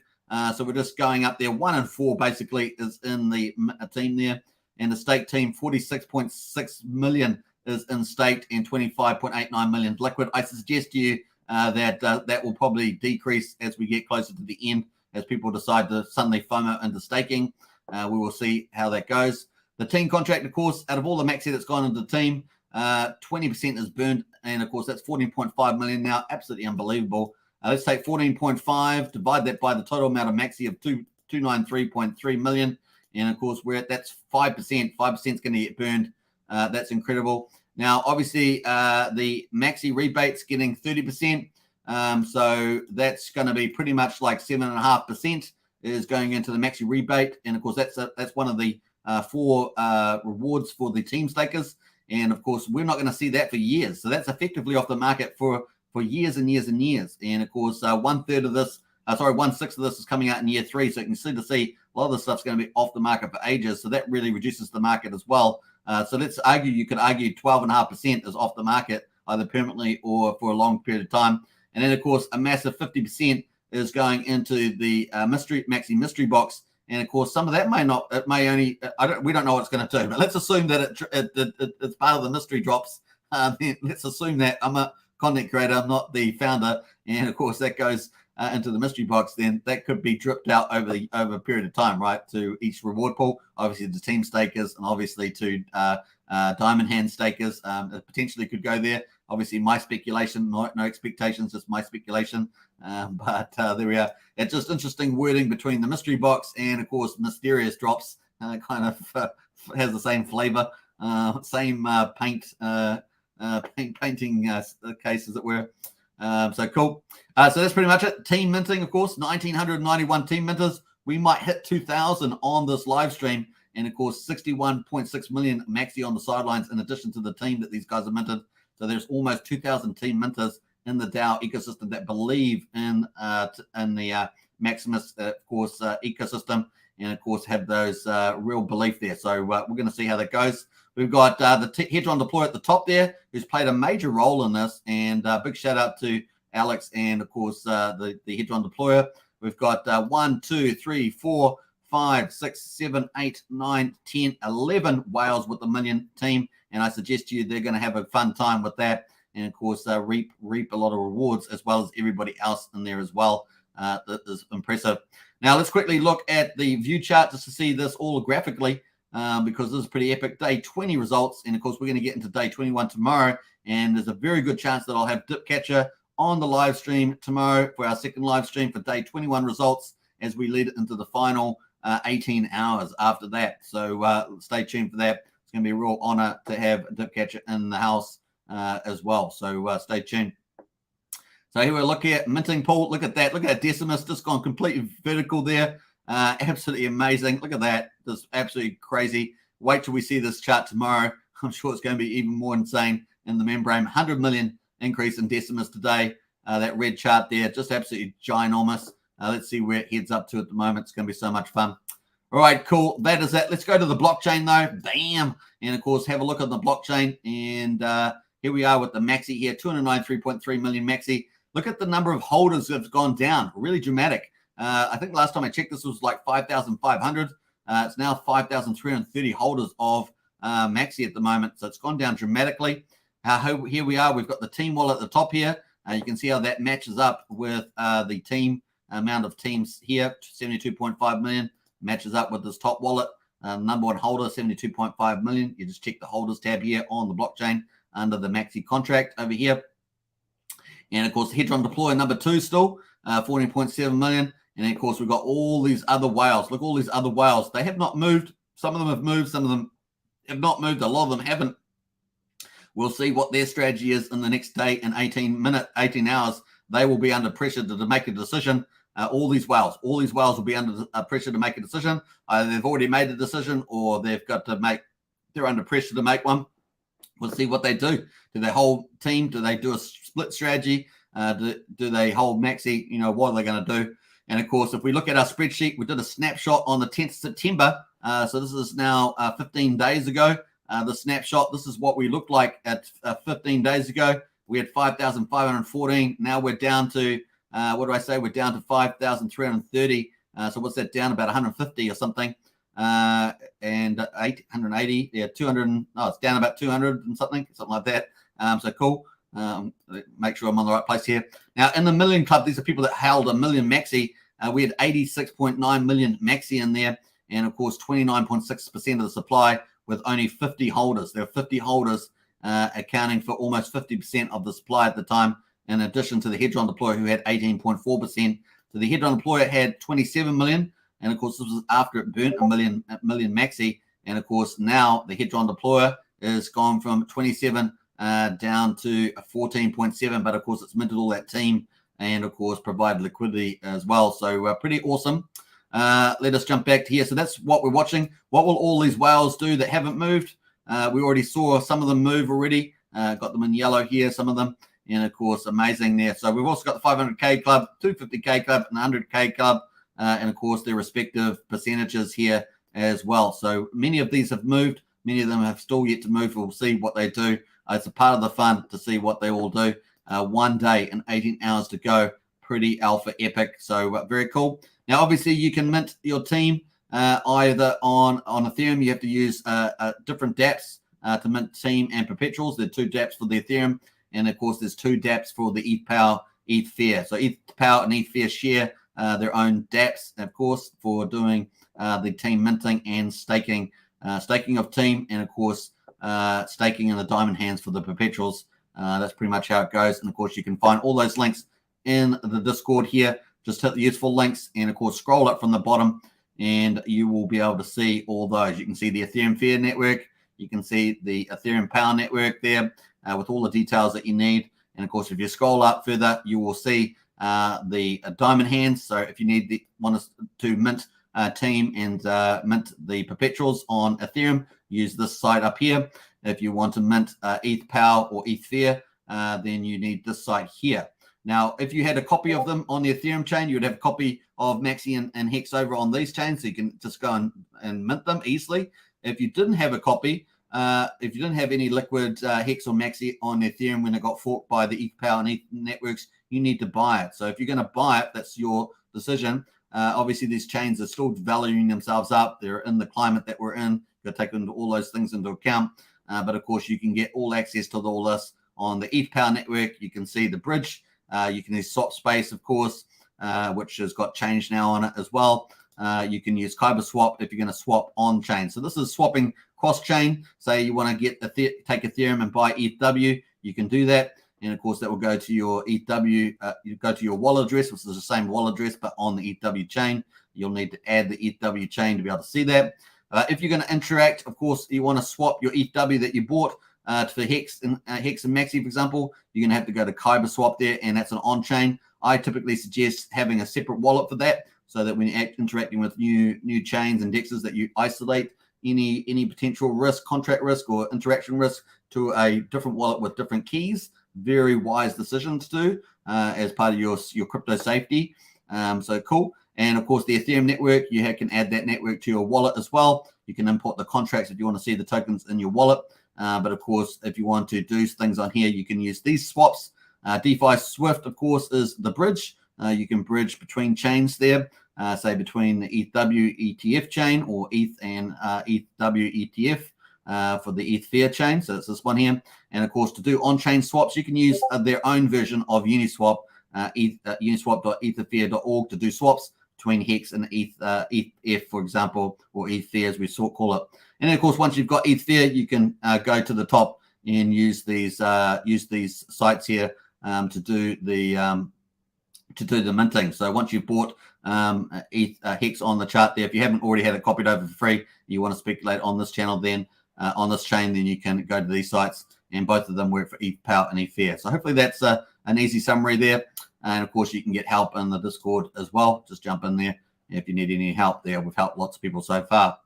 So we're just going up there. 1 and 4 basically is in the team there. And the stake team, 46.6 million is in staked and 25.89 million liquid. I suggest to you that that will probably decrease as we get closer to the end, as people decide to suddenly FOMO into staking. We will see how that goes. The team contract, of course, out of all the maxi that's gone into the team, 20% is burned, and of course that's 14.5 million now. Absolutely unbelievable. Let's take 14.5, divide that by the total amount of maxi of 293.3 million, and of course that's 5%. 5% is going to get burned. That's incredible. Now, obviously, the maxi rebate's getting 30%, so that's going to be pretty much like 7.5% is going into the maxi rebate, and of course that's one of the 4 rewards for the team stakers, and of course we're not going to see that for years. So that's effectively off the market for years and years and years. And of course, 1/3 of this, 1/6 of this is coming out in year 3. So you can see a lot of this stuff's going to be off the market for ages. So that really reduces the market as well. So you could argue 12.5% is off the market either permanently or for a long period of time. And then of course, a massive 50% is going into the maxi mystery box. And of course, some of that we don't know what it's going to do, but let's assume that it's part of the mystery drops. Let's assume that. I'm a content creator, I'm not the founder, and of course that goes into the mystery box. Then that could be dripped out over a period of time, right, to each reward pool, obviously to team stakers, and obviously to diamond hand stakers. It potentially could go there. Obviously, my speculation, no expectations, just my speculation. But there we are. It's just interesting wording between the mystery box and, of course, mysterious drops. Kind of has the same flavor, same painting case, as it were. So cool. So that's pretty much it. Team minting, of course, 1,991 team minters. We might hit 2,000 on this live stream. And, of course, 61.6 million maxi on the sidelines in addition to the team that these guys have minted. So there's almost 2,000 team minters in the DAO ecosystem that believe in the Maximus, of course, ecosystem, and, of course, have those real belief there. So we're going to see how that goes. We've got the Hedron deploy at the top there, who's played a major role in this. And big shout out to Alex and, of course, the Hedron deployer. We've got 1, 2, 3, 4, 5, 6, 7, 8, 9, 10, 11 whales with the million team. And I suggest to you they're going to have a fun time with that. And, of course, reap a lot of rewards as well as everybody else in there as well. That is impressive. Now, let's quickly look at the view chart just to see this all graphically. Because this is pretty epic. Day 20 results, and of course we're going to get into day 21 tomorrow, and there's a very good chance that I'll have Dip Catcher on the live stream tomorrow for our second live stream for day 21 results as we lead into the final 18 hours after that. So stay tuned for that. It's going to be a real honor to have Dip Catcher in the house as well. So stay tuned. So here we're looking at minting pool. Look at that. Look at that Decimus just gone completely vertical there. Absolutely amazing. Look at that. Just absolutely crazy. Wait till we see this chart tomorrow. I'm sure it's going to be even more insane in the membrane. 100 million increase in Decimus today. That red chart there, just absolutely ginormous. Let's see where it heads up to at the moment. It's going to be so much fun. All right, cool. That is that. Let's go to the blockchain though. Bam. And of course, have a look at the blockchain. And here we are with the maxi here, 293.3 million maxi. Look at the number of holders that have gone down. Really dramatic. I think last time I checked, this was like 5,500. It's now 5,330 holders of maxi at the moment. So it's gone down dramatically. Here we are. We've got the team wallet at the top here. You can see how that matches up with the team amount of teams here. 72.5 million matches up with this top wallet. Number one holder, 72.5 million. You just check the holders tab here on the blockchain under the maxi contract over here. And of course, Hedron deploy number 2 still, 14.7 million. And then, of course, we've got all these other whales. Look, all these other whales. They have not moved. Some of them have moved. Some of them have not moved. A lot of them haven't. We'll see what their strategy is in the next day in 18 hours. They will be under pressure to make a decision. All these whales will be under pressure to make a decision. Either they've already made a decision or they're under pressure to make one. We'll see what they do. Do they hold team? Do they do a split strategy? Do they hold maxi? What are they going to do? And of course, if we look at our spreadsheet, we did a snapshot on the 10th of September. So this is now 15 days ago. The snapshot, this is what we looked like at 15 days ago. We had 5,514. Now we're down to, We're down to 5,330. So what's that down? About 150 or something. And 880. Yeah, 200. It's down about 200 and something like that. So cool. Make sure I'm on the right place here. Now, in the million club, these are people that held a million maxi. We had 86.9 million maxi in there. And, of course, 29.6% of the supply with only 50 holders. There are 50 holders accounting for almost 50% of the supply at the time, in addition to the Hedron deployer, who had 18.4%. So the Hedron deployer had 27 million, and of course this was after it burnt a million maxi. And of course now the Hedron deployer is gone from 27 down to 14.7, but of course it's minted all that team and of course provide liquidity as well. So pretty awesome. Let us jump back to here. So that's what we're watching. What will all these whales do that haven't moved? We already saw some of them move already. Got them in yellow here, some of them. And of course, amazing there. So we've also got the 500K club, 250K club, and 100K club. And of course, their respective percentages here as well. So many of these have moved. Many of them have still yet to move. We'll see what they do. It's a part of the fun to see what they all do. 1 day and 18 hours to go. Pretty alpha epic. So very cool. Now, obviously, you can mint your team either on Ethereum. You have to use different dApps to mint team and perpetuals. There are 2 dApps for the Ethereum. And of course, there's 2 dApps for the ETH Power, ETH Fair. So ETH Power and ETH Fair share their own dApps, of course, for doing the team minting and staking of team, and of course, staking in the diamond hands for the perpetuals. That's pretty much how it goes. And of course, you can find all those links in the Discord here. Just hit the useful links and of course, scroll up from the bottom and you will be able to see all those. You can see the Ethereum Fair network. You can see the Ethereum Power network there with all the details that you need. And of course, if you scroll up further, you will see the diamond hands. So if you want to mint team and mint the perpetuals on Ethereum, use this site up here. If you want to mint ETH Power or ETH Fair, then you need this site here. Now, if you had a copy of them on the Ethereum chain, you would have a copy of Maxi and Hex over on these chains, so you can just go and mint them easily. If you didn't have a copy, if you didn't have any liquid Hex or Maxi on Ethereum when it got forked by the ETH Power and ETH networks, you need to buy it. So if you're going to buy it, that's your decision. Obviously, these chains are still valuing themselves up. They're in the climate that we're in. You've got to take all those things into account. But of course, you can get all access to all this on the ETH Power network. You can see the bridge. You can use swap space, of course, which has got change now on it as well. You can use Kyber swap if you're going to swap on chain. So this is swapping cross chain. Say you want to get take Ethereum and buy ETHW, you can do that. And of course, that will go to your ETHW. You go to your wallet address, which is the same wallet address, but on the ETHW chain. You'll need to add the ETHW chain to be able to see that. If you're going to interact, of course, you want to swap your ETHW that you bought for Hex and Maxi, for example, you're going to have to go to Kyber swap there, and that's an on-chain. I typically suggest having a separate wallet for that, so that when you're interacting with new chains and dexes, that you isolate any potential risk, contract risk, or interaction risk to a different wallet with different keys. Very wise decision to do as part of your crypto safety. So cool. And of course, the Ethereum network, you can add that network to your wallet as well. You can import the contracts if you want to see the tokens in your wallet. But of course, if you want to do things on here, you can use these swaps. DeFi Swift, of course, is the bridge. You can bridge between chains there, say between the ETHW ETF chain or ETH and ETHW ETF for the ETH Fair chain. So it's this one here. And of course, to do on-chain swaps, you can use their own version of Uniswap, uniswap.etherfair.org to do swaps between Hex and ETH, for example, or ETH Fair as we call it. And then, of course, once you've got ETH Fair, you can go to the top and use these sites here to do the minting. So once you've bought Hex on the chart there, if you haven't already had it copied over for free, you want to speculate on this channel, then on this chain, then you can go to these sites, and both of them work for ETH Power and ETH Fair. So hopefully that's an easy summary there. And of course, you can get help in the Discord as well. Just jump in there if you need any help there. We've helped lots of people so far.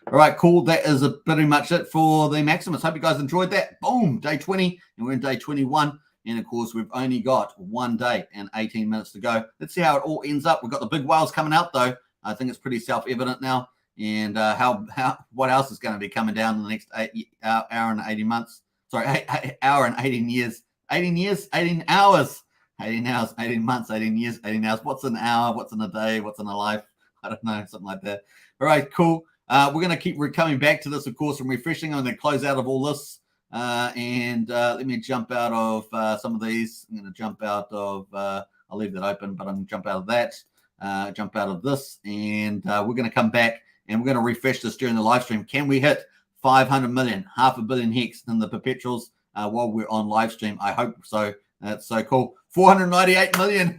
All right, cool. That is pretty much it for the Maximus. Hope you guys enjoyed that. Boom, day 20, and we're in day 21. And of course, we've only got 1 day and 18 minutes to go. Let's see how it all ends up. We've got the big whales coming out, though. I think it's pretty self-evident now. And what else is going to be coming down in the next hour and 18 months? Sorry, hour and 18 years. 18 years, 18 hours. 18 hours, 18 months, 18 years, 18 hours. What's an hour? What's in a day? What's in a life? I don't know, something like that. All right, cool. We're going to keep coming back to this, of course, and refreshing. I'm going to close out of all this. And let me jump out of some of these. I'm going to jump out of, I'll leave that open, but I'm going to jump out of that, jump out of this. And we're going to come back and we're going to refresh this during the live stream. Can we hit 500 million, 500 million Hex in the perpetuals while we're on live stream. I hope so. That's so cool. 498 million.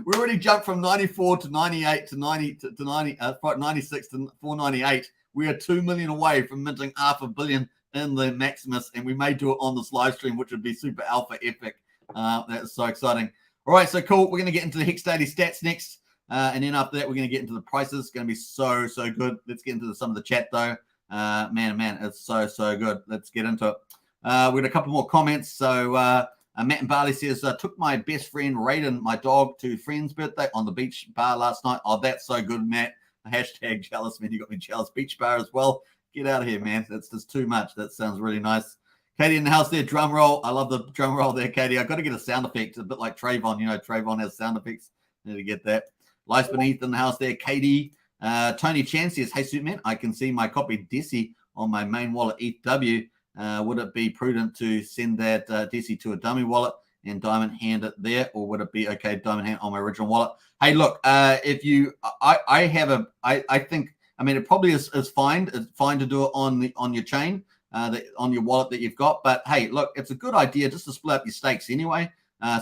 We already jumped from 94 to 98 to 90 to 90, 96 to 498. We are 2 million away from minting $500 million in the Maximus, and we may do it on this live stream, which would be super alpha epic. That's so exciting. All right, so cool. We're going to get into the Hex Daily stats next. And then after that, we're going to get into the prices. It's going to be so good. Let's get into some of the chat, though. Man, it's so good. Let's get into it. We got a couple more comments. So Matt and Barley says, took my best friend Raiden, my dog, to friend's birthday on the beach bar last night. Oh, that's so good, Matt. Hashtag jealous, man. You got me jealous. Beach bar as well. Get out of here, man. That's just too much. That sounds really nice. Katie in the house there, drum roll. I love the drum roll there, Katie. I've got to get a sound effect. It's a bit like Trayvon. You know, Trayvon has sound effects. I need to get that. Life's Beneath in the house there, Katie. Tony Chan says, hey, Superman, I can see my copy Desi on my main wallet, ETHW. Would it be prudent to send that Desi to a dummy wallet and diamond hand it there, or would it be okay diamond hand on my original wallet? Hey, look, if you, I think, I mean, it probably is fine. It's fine to do it on your chain, on your wallet that you've got. But hey, look, it's a good idea just to split up your stakes anyway.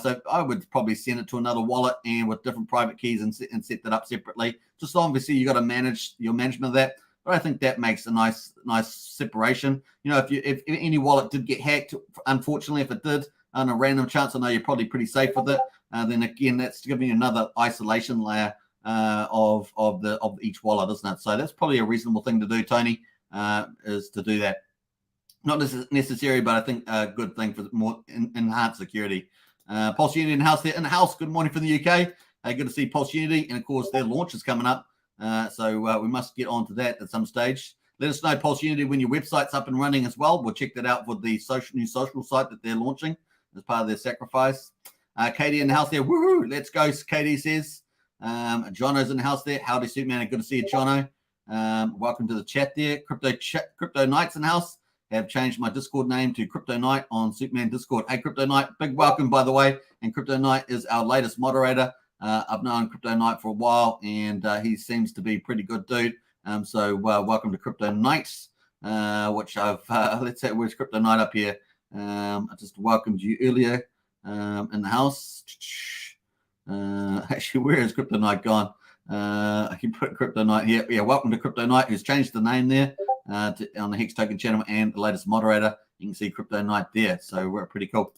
So I would probably send it to another wallet and with different private keys and set that up separately. Just obviously you got to manage your management of that. But I think that makes a nice separation. You know, if any wallet did get hacked, unfortunately, if it did, on a random chance, I know you're probably pretty safe with it. Then again, that's giving you another isolation layer of each wallet, isn't it? So that's probably a reasonable thing to do, Tony, is to do that. Not necessary, but I think a good thing for more enhanced security. Pulse Unity in the house there. In the house, good morning from the UK. Good to see Pulse Unity. And, of course, their launch is coming up. So we must get on to that at some stage. Let us know, Pulse Unity, when your website's up and running as well. We'll check that out for the new social site that they're launching as part of their sacrifice. Katie in the house there. Woohoo! Let's go, Katie says. Jono's in the house there. Howdy, Superman. Good to see you, Jono. Welcome to the chat there. Crypto Knights in the house. Have changed my Discord name to Crypto Knight on Superman Discord. Hey, Crypto Knight, big welcome, by the way. And Crypto Knight is our latest moderator. I've known Crypto Knight for a while, and he seems to be a pretty good dude. So welcome to Crypto Knights, which I've, let's say, where's Crypto Knight up here? I just welcomed you earlier in the house. Actually, where is Crypto Knight gone? I can put Crypto Knight here. Yeah, welcome to Crypto Knight, who's changed the name there on the Hex Token channel and the latest moderator. You can see Crypto Knight there. So we're pretty cool.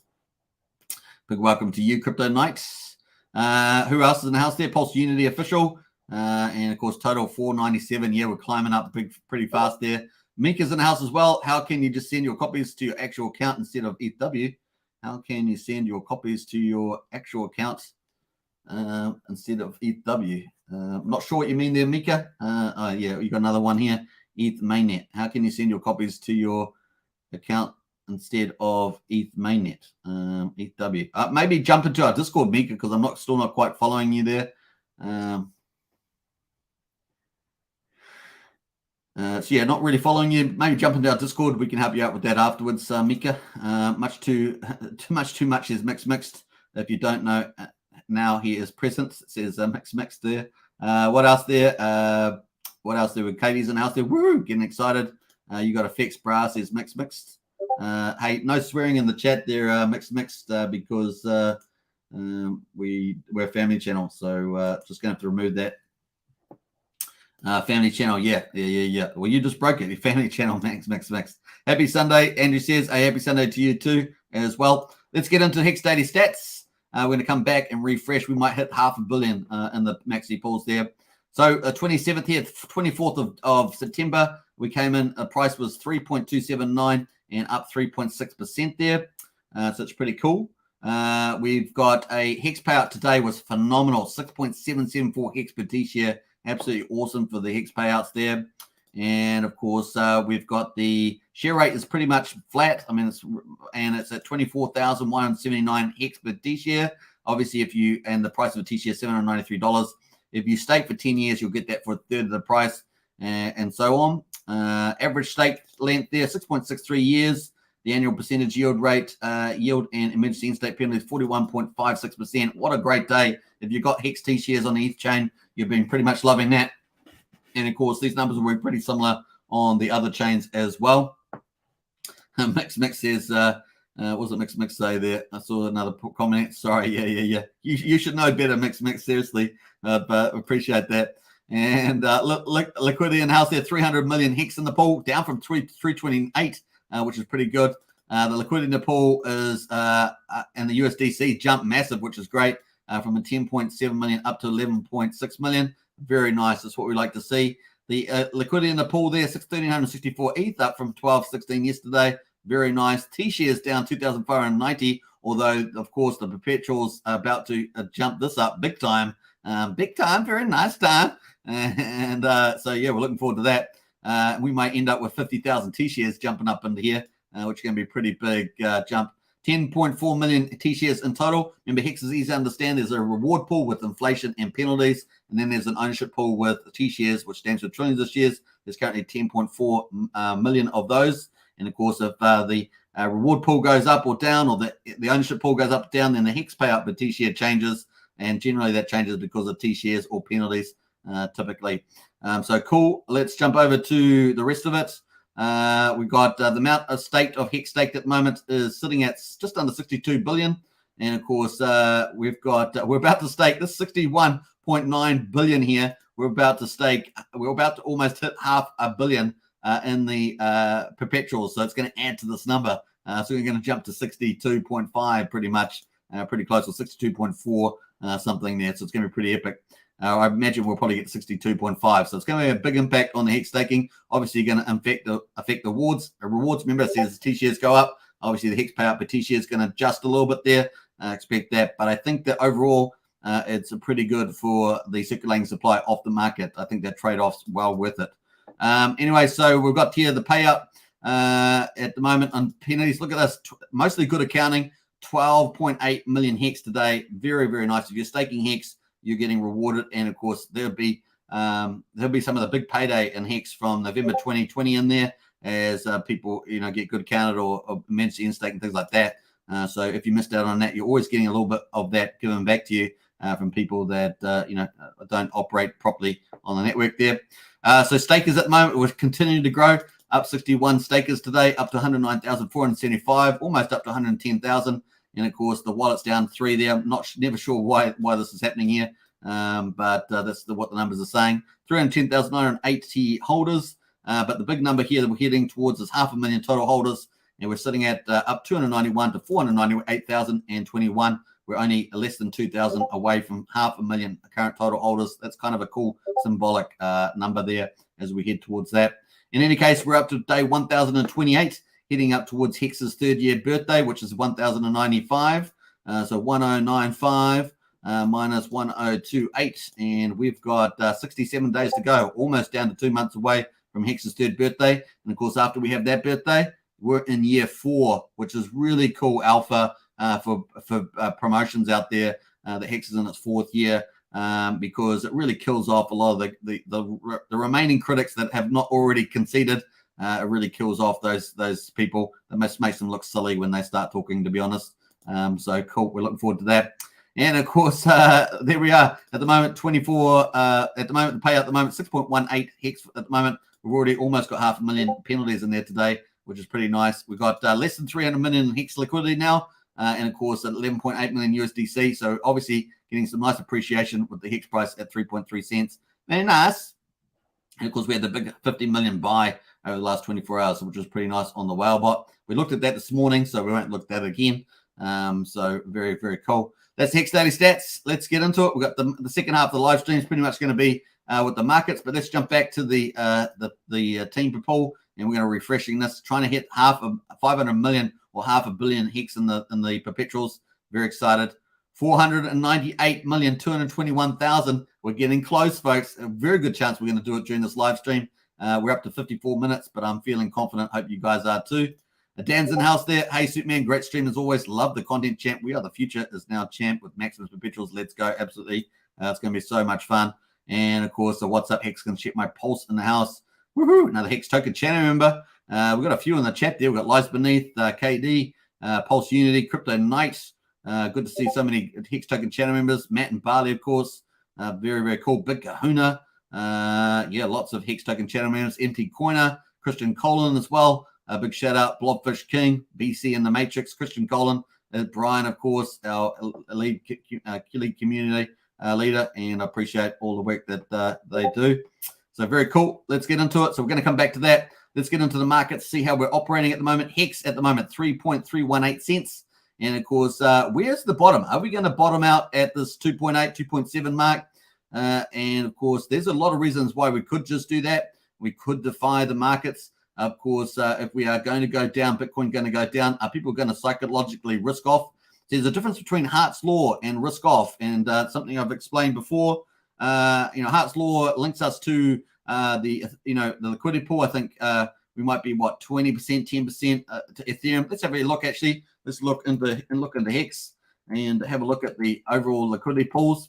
Big welcome to you, Crypto Knights. Who else is in the house there? Pulse Unity official. And of course, total 497. Yeah, we're climbing up pretty fast there. Mika's in the house as well. How can you just send your copies to your actual account instead of ETHW? How can you send your copies to your actual account instead of ETHW? I'm not sure what you mean there, Mika. Yeah, you got another one here. ETH mainnet. How can you send your copies to your account instead of ETH mainnet? ETHW. Maybe jump into our Discord, Mika, because I'm still not quite following you there. So yeah, not really following you. Maybe jump into our Discord. We can help you out with that afterwards, Mika. Too much is mixed. If you don't know, now he is present. It says mixed there. What else there? What else there? With Katie's in the house there. Woo! Getting excited. You got a fix bra says mixed. Hey, no swearing in the chat there, mixed because we're a family channel, so just gonna have to remove that. Family channel, yeah. Well, you just broke it. Your family channel, mixed. Happy Sunday, Andrew says. A happy Sunday to you too, as well. Let's get into Hex Daily stats. We're going to come back and refresh. We might hit $500 million in the maxi pools there. So 27th here, 24th of September, we came in. The price was 3.279 and up 3.6% there. So it's pretty cool. We've got a Hex payout today was phenomenal, 6.774 Hex per T-share. Absolutely awesome for the Hex payouts there. And of course, we've got the share rate is pretty much flat. I mean, it's at 24,179 Hex per T-share. Obviously, and the price of a T-share is $793. If you stake for 10 years, you'll get that for a third of the price, and so on. Average stake length there, 6.63 years. The annual percentage yield rate, yield and emergency in-state penalty is 41.56%. What a great day. If you've got Hex T-shares on the ETH chain, you've been pretty much loving that. And, of course, these numbers will be pretty similar on the other chains as well. Mix says, What was it Mix say there? I saw another comment. Sorry, yeah. You should know better, Mix, seriously. But appreciate that. And liquidity in house there, 300 million hex in the pool, down from 328, which is pretty good. The liquidity in the pool is, and the USDC jumped massive, which is great, from a 10.7 million up to 11.6 million. Very nice. That's what we like to see. The liquidity in the pool there, 1,664 ETH, up from 1216 yesterday. Very nice. T-shares down 2,590, although, of course, the Perpetuals are about to jump this up big time. Very nice time. And so, yeah, we're looking forward to that. We might end up with 50,000 T-shares jumping up into here, which is going to be a pretty big jump. 10.4 million T-shares in total. Remember, Hex is easy to understand. There's a reward pool with inflation and penalties, and then there's an ownership pool with T-shares, which stands for trillions of shares. There's currently 10.4 million of those. And, of course, if the reward pool goes up or down, or the ownership pool goes up or down, then the Hex payout per T-share changes. And generally that changes because of T-shares or penalties, typically. So cool. Let's jump over to the rest of it. We've got the amount of staked of Hex staked at the moment is sitting at just under 62 billion. And, of course, we're about to stake this 61.9 billion here. We're about to almost hit $500 million in the Perpetuals. So it's going to add to this number. So we're going to jump to 62.5 pretty much, pretty close to 62.4 something there. So it's going to be pretty epic. I imagine we'll probably get 62.5. So it's going to be a big impact on the Hex staking. Obviously, you're going to affect the rewards. Remember, it says T-shares go up. Obviously, the Hex payout per T-share is going to adjust a little bit there. Expect that. But I think that overall, it's pretty good for the circulating supply off the market. I think that trade-off's well worth it. Anyway, so we've got here the payout at the moment on penalties. Look at this. Mostly good accounting. 12.8 million Hex today. Very, very nice. If you're staking Hex, you're getting rewarded. And, of course, there'll be some of the big payday in Hex from November 2020 in there as people, get good counted or immense in stake and things like that. So if you missed out on that, you're always getting a little bit of that given back to you from people that, don't operate properly on the network there. So stakers at the moment, we're continuing to grow. Up 61 stakers today, up to 109,475, almost up to 110,000. And, of course, the wallet's down 3 there. I'm never sure why this is happening here, but that's what the numbers are saying. 310,980 holders. But the big number here that we're heading towards is 500,000 total holders. And we're sitting at up 291 to 498,021. We're only less than 2,000 away from 500,000 current total holders. That's kind of a cool symbolic number there as we head towards that. In any case, we're up to day 1,028, heading up towards Hex's third-year birthday, which is 1,095. So 1095 minus 1028. And we've got 67 days to go, almost down to 2 months away from Hex's third birthday. And, of course, after we have that birthday, we're in year 4, which is really cool alpha for promotions out there. The Hex is in its 4th year because it really kills off a lot of the remaining critics that have not already conceded. It really kills off those people. That makes them look silly when they start talking, to be honest. So cool. We're looking forward to that. And, of course, there we are. At the moment, 24. At the moment, the payout at the moment, 6.18 Hex at the moment. We've already almost got 500,000 penalties in there today, which is pretty nice. We've got less than 300 million Hex liquidity now. And, of course, at 11.8 million USDC. So, obviously, getting some nice appreciation with the Hex price at 3.3 cents. Very nice. And, of course, we had the big 50 million buy over the last 24 hours, which was pretty nice on the whale bot. We looked at that this morning, so we won't look at that again. So, very, very cool. That's Hex Daily Stats. Let's get into it. We've got the second half of the live stream is pretty much going to be with the markets, but let's jump back to the team pool, and we're going to refreshing this, trying to hit 500 million or 500 million Hex in the Perpetuals. Very excited. 498,221,000. We're getting close, folks. A very good chance we're going to do it during this live stream. We're up to 54 minutes, but I'm feeling confident. Hope you guys are too. Dan's in house there. Hey, Superman, great stream as always. Love the content, champ. We are the future is now champ with Maximus Perpetuals. Let's go. Absolutely. It's going to be so much fun. And, of course, the What's Up Hex going to check my pulse in the house. Woohoo! Another Hex Token channel member. We've got a few in the chat there. We've got Lies Beneath, KD, Pulse Unity, Crypto Knight. Good to see so many Hex Token channel members. Matt and Barley, of course. Very, very cool. Big Kahuna. Lots of Hex Token channel members. MT Coiner, Christian Colin as well. A big shout out, Blobfish King, BC in the Matrix, Christian Colin, Brian, of course, our lead community leader, and I appreciate all the work that they do. So very cool. Let's get into it. So we're going to come back to that. Let's get into the markets, see how we're operating at the moment. Hex at the moment, 3.318 cents. And of course, where's the bottom? Are we going to bottom out at this 2.8, 2.7 mark? And of course, there's a lot of reasons why we could just do that. We could defy the markets. Of course, if we are going to go down, Bitcoin going to go down, are people going to psychologically risk off? There's a difference between Hart's Law and risk off, and something I've explained before. Hart's Law links us to the liquidity pool. I think we might be 20%, 10% to Ethereum. Let's have a look. Actually, let's look into Hex and have a look at the overall liquidity pools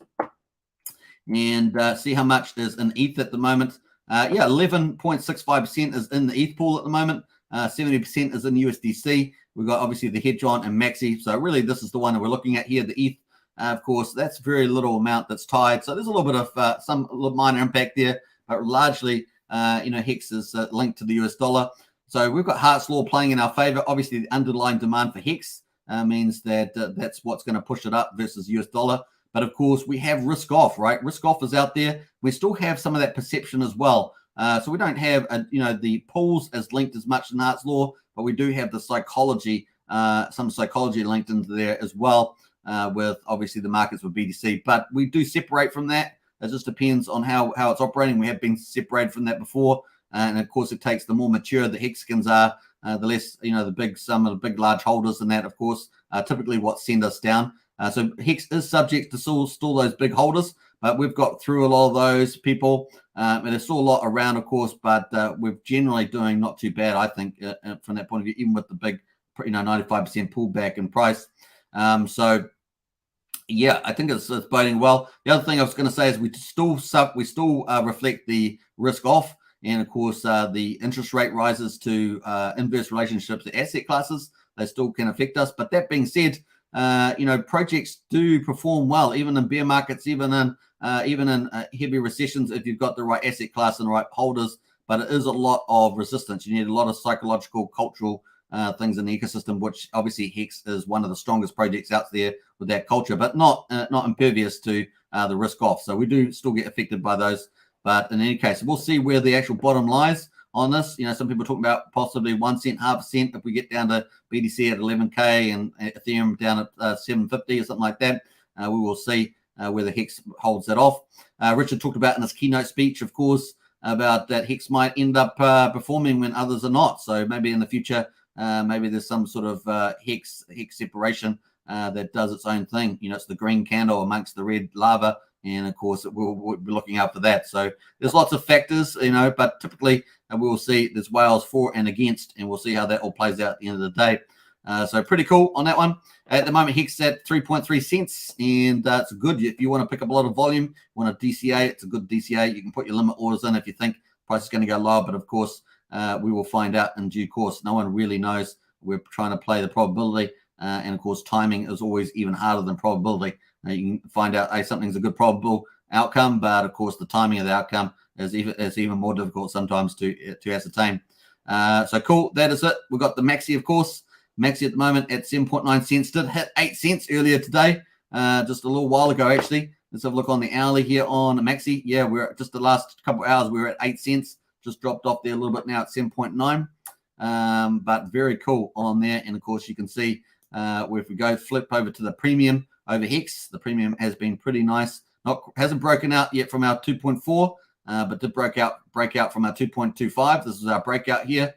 and see how much is in ETH at the moment. 11.65% is in the ETH pool at the moment. 70% is in USDC. We've got obviously the Hedron and Maxi. So really, this is the one that we're looking at here, the ETH. Of course, that's very little amount that's tied. So there's a little bit of some little minor impact there, but largely, Hex is linked to the US dollar. So we've got Hart's Law playing in our favor. Obviously, the underlying demand for Hex means that that's what's going to push it up versus US dollar. But of course, we have risk off, right? Risk off is out there. We still have some of that perception as well. So we don't have, the pools as linked as much in Hart's Law, but we do have the psychology, some psychology linked into there as well, with obviously the markets with BTC. But we do separate from that. It just depends on how it's operating. We have been separated from that before. And of course, it takes the more mature the hexagons are, the less, some of the big, large holders and that, of course, typically what send us down. So Hex is subject to still those big holders, but we've got through a lot of those people. And there's still a lot around, of course, but we're generally doing not too bad, I think, from that point of view, even with the big, 95% pullback in price. So yeah, I think it's boding well. The other thing I was going to say is we still reflect the risk off, and of course the interest rate rises to inverse relationships to asset classes. They still can affect us. But that being said, projects do perform well, even in bear markets, even in heavy recessions, if you've got the right asset class and the right holders. But it is a lot of resistance. You need a lot of psychological, cultural things in the ecosystem, which obviously Hex is one of the strongest projects out there with that culture, but not impervious to the risk off. So we do still get affected by those. But in any case, we'll see where the actual bottom lies on this. Some people talking about possibly 1 cent, half a cent if we get down to BTC at 11K and Ethereum down at 750 or something like that. We will see whether Hex holds that off. Richard talked about in his keynote speech, of course, about that Hex might end up performing when others are not. So maybe in the future, maybe there's some sort of Hex separation that does its own thing. It's the green candle amongst the red lava. And of course, we'll be looking out for that. So there's lots of factors, but typically we will see there's whales for and against, and we'll see how that all plays out at the end of the day. So pretty cool on that one. At the moment, Hex at 3.3 cents, and it's good. If you want to pick up a lot of volume, want a DCA, it's a good DCA. You can put your limit orders in if you think price is going to go lower, but of course, we will find out in due course. No one really knows. We're trying to play the probability, and of course, timing is always even harder than probability. You can find out something's a good probable outcome, but of course, the timing of the outcome is even more difficult sometimes to ascertain. So cool. That is it. We've got the Maxi, of course. Maxi at the moment at 7.9 cents. Did hit 8 cents earlier today, just a little while ago, actually. Let's have a look on the hourly here on Maxi. Yeah, we're just the last couple of hours, we were at 8 cents. Just dropped off there a little bit now at 7.9. But very cool on there. And of course, you can see where if we go flip over to the premium over Hex, the premium has been pretty nice. Hasn't broken out yet from our 2.4, but did break out from our 2.25. This is our breakout here.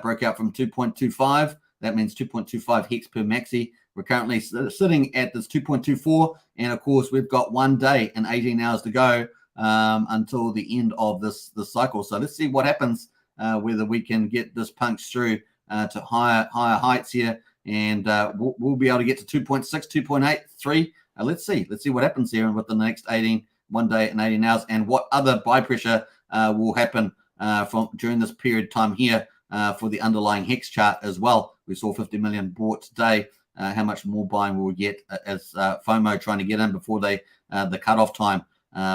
Broke out from 2.25. That means 2.25 Hex per Maxi. We're currently sitting at this 2.24, and of course we've got 1 day and 18 hours to go until the end of this cycle. So let's see what happens, whether we can get this punched through to higher heights here, and we'll be able to get to 2.6, 2.8, 3. Let's see what happens here within the next 1 day and 18 hours, and what other buy pressure will happen during this period of time here for the underlying Hex chart as well. We saw 50 million bought today. How much more buying will we get as FOMO trying to get in before the cutoff time,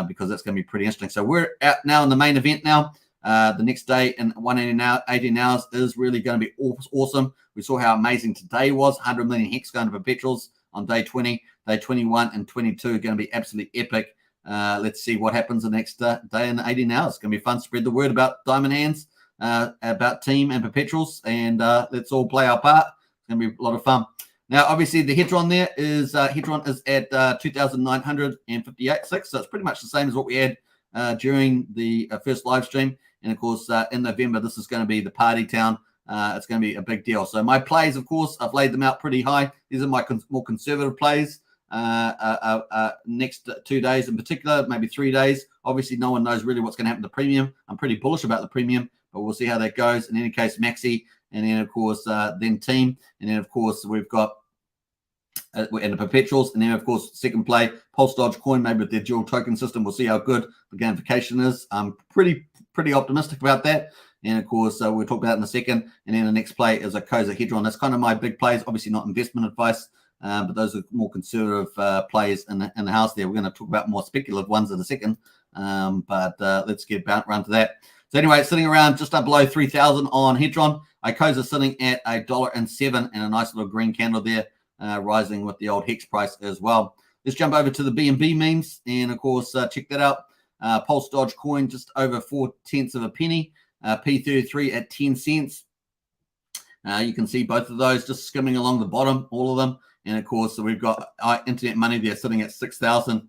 because that's going to be pretty interesting. So we're out now in the main event now. The next day in 18 hours is really going to be awesome. We saw how amazing today was. 100 million hex going to Perpetuals on day 20. Day 21 and 22 are going to be absolutely epic. Let's see what happens the next day in 18 hours. It's going to be fun. Spread the word about Diamond Hands, about Team and Perpetuals, and let's all play our part. It's going to be a lot of fun. Now, obviously, the Hedron there is Hedron is at 2,958.6, so it's pretty much the same as what we had during the first live stream. And of course, in November, this is going to be the party town. It's going to be a big deal. So my plays, of course, I've laid them out pretty high. These are my more conservative plays. Next 2 days in particular, maybe 3 days. Obviously, no one knows really what's going to happen to the premium. I'm pretty bullish about the premium, but we'll see how that goes. In any case, Maxi, and then of course, then Team, and then of course we've got and the Perpetuals, and then of course second play Pulse Dodge Coin, maybe with their dual token system. We'll see how good the gamification is. I'm pretty optimistic about that. And of course, we'll talk about that in a second. And then the next play is a Koza Hedron. That's kind of my big plays. Obviously, not investment advice, but those are more conservative plays in the house there. We're going to talk about more speculative ones in a second. But let's get around to that. So anyway, it's sitting around just up below 3,000 on Hedron. Koza sitting at $1.07 and a nice little green candle there, rising with the old Hex price as well. Let's jump over to the BNB memes. And of course, check that out. Pulse Dodge Coin just over 4/10 of a penny. P33 at 10 cents. You can see both of those just skimming along the bottom, all of them. And of course, so we've got Internet Money there sitting at 6,000.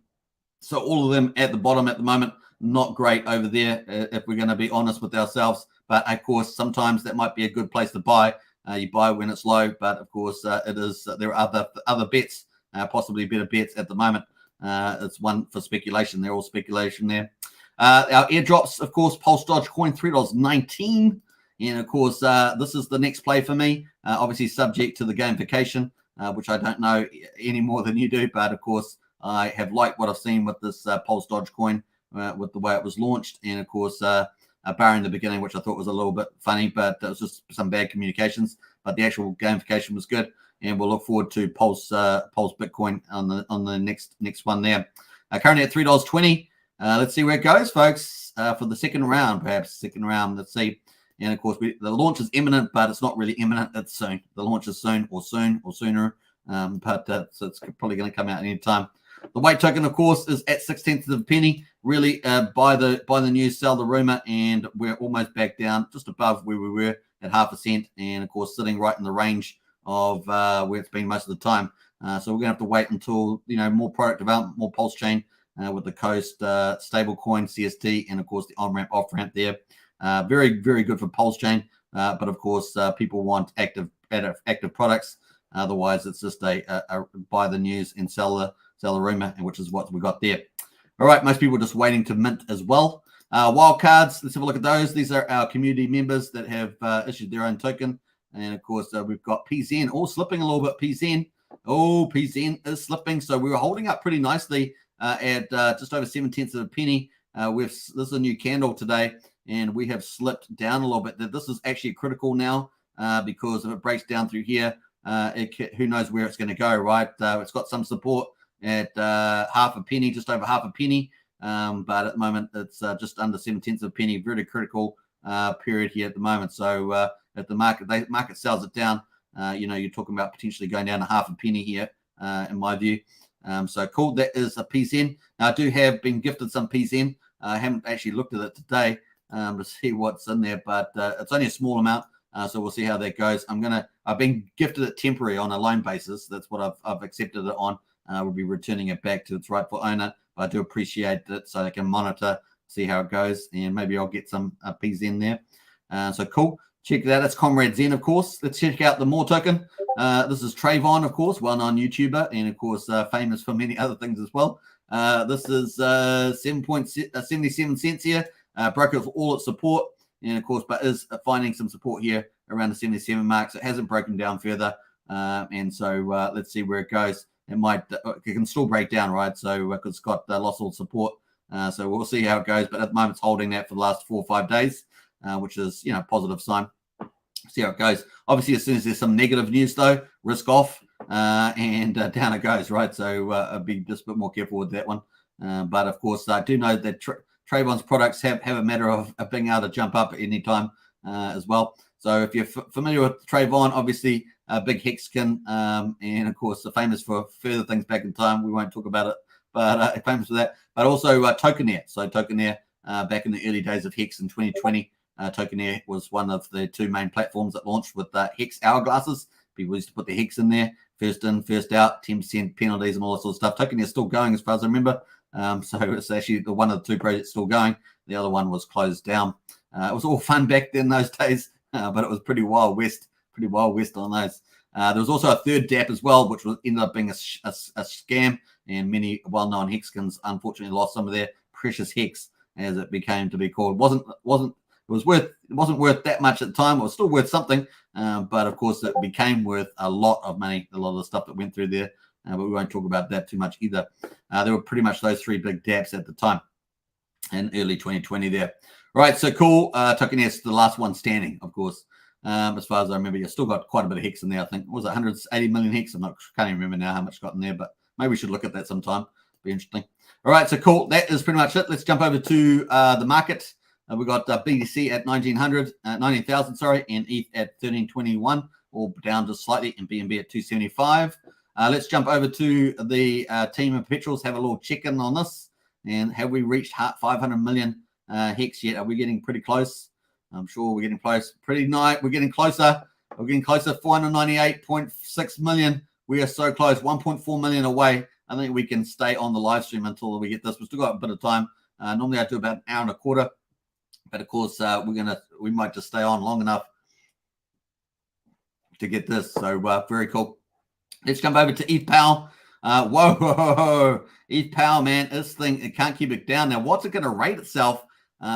So all of them at the bottom at the moment, not great over there, if we're going to be honest with ourselves. But of course, sometimes that might be a good place to buy. You buy when it's low, but of course, it is. There are other bets, possibly better bets at the moment. It's one for speculation. They're all speculation there. Our airdrops, of course, Pulse Dodge Coin, $3.19. And of course, this is the next play for me, obviously subject to the gamification, which I don't know any more than you do. But of course, I have liked what I've seen with this Pulse Dodge Coin, with the way it was launched. And of course, barring the beginning, which I thought was a little bit funny, but it was just some bad communications. But the actual gamification was good. And we'll look forward to Pulse Bitcoin on the next one there. Currently at $3.20. Let's see where it goes, folks, for the second round, perhaps. Let's see. And, of course, the launch is imminent, but it's not really imminent. It's soon. The launch is soon or sooner. So it's probably going to come out any time. The weight token, of course, is at 6/10 of a penny. Really, buy the news, sell the rumor, and we're almost back down just above where we were at 0.5 cent. And, of course, sitting right in the range of where it's been most of the time. So we're going to have to wait until, more product development, more Pulsechain, with the Coast stable coin, CST, and of course the on-ramp, off-ramp there. Very, very good for Pulsechain. But of course, people want active products. Otherwise, it's just a buy the news and sell the rumor, which is what we got there. All right, most people are just waiting to mint as well. Wildcards, let's have a look at those. These are our community members that have issued their own token. And of course, we've got PZN, slipping a little bit. PZN is slipping. So we were holding up pretty nicely at just over 7/10 of a penny. This is a new candle today, and we have slipped down a little bit. This is actually critical now, because if it breaks down through here, who knows where it's going to go, right? It's got some support at 0.5 penny, just over 0.5 penny, but at the moment it's just under 7/10 of a penny. Very critical period here at the moment. So if the market sells it down, you're talking about potentially going down to 0.5 penny here, in my view. So cool. That is a PZN. Now, I do have been gifted some PZN. I haven't actually looked at it today to see what's in there, but it's only a small amount. So we'll see how that goes. I've been gifted it temporary on a loan basis. That's what I've accepted it on. We'll be returning it back to its rightful owner. But I do appreciate it, so I can monitor, see how it goes, and maybe I'll get some PZN there. So cool. Check that out. That's Comrade Zen, of course. Let's check out the More token. This is Trayvon, of course, well-known YouTuber, and of course famous for many other things as well. This is 7.77 cents here. Broke it for all its support, and of course, but is finding some support here around the 77 mark. So it hasn't broken down further, and so let's see where it goes. It can still break down, right? So because it's got lost all support, so we'll see how it goes. But at the moment, it's holding that for the last 4 or 5 days. Which is, positive sign. See how it goes. Obviously, as soon as there's some negative news, though, risk off, and down it goes, right? So I'll be just a bit more careful with that one. But of course, I do know that Trayvon's products have a matter of being able to jump up at any time as well. So if you're familiar with Trayvon, obviously big Hexkin, and of course famous for further things back in time. We won't talk about it, but famous for that. But also Tokenair. So Tokenair back in the early days of Hex in 2020, Tokenair was one of the two main platforms that launched with Hex hourglasses. People used to put the Hex in there, first in, first out, 10% penalties and all that sort of stuff. Tokenair is still going as far as I remember. So it's actually one of the two projects still going. The other one was closed down. It was all fun back then those days, but it was pretty wild west on those. There was also a third DApp as well, which ended up being a scam, and many well-known Hexkins unfortunately lost some of their precious Hex, as it became to be called. It wasn't worth that much at the time. It was still worth something, but of course it became worth a lot of money. A lot of the stuff that went through there, but we won't talk about that too much either. There were pretty much those three big dApps at the time in early 2020 there. Right, so cool. Tokenair is the last one standing, of course. As far as I remember, you've still got quite a bit of Hex in there. I think, was it 180 million Hex? Can't even remember now how much got in there, but maybe we should look at that sometime. Be interesting. All right, so cool. That is pretty much it. Let's jump over to the market. We got BTC at 19,000, sorry, and ETH at 1321, all down just slightly, and BNB at 275. Let's jump over to the team of Perpetuals, have a little check-in on this. And have we reached 500 million Hex yet? Are we getting pretty close? I'm sure we're getting close. Pretty nice. We're getting closer. We're getting closer. 498.6 million. We are so close. 1.4 million away. I think we can stay on the live stream until we get this. We've still got a bit of time. Normally I do about an hour and a quarter, but of course we might just stay on long enough to get this. So very cool. Let's jump over to ETH Pal. Whoa, ETH Pal, man, this thing, it can't keep it down. Now, what's it going to rate itself?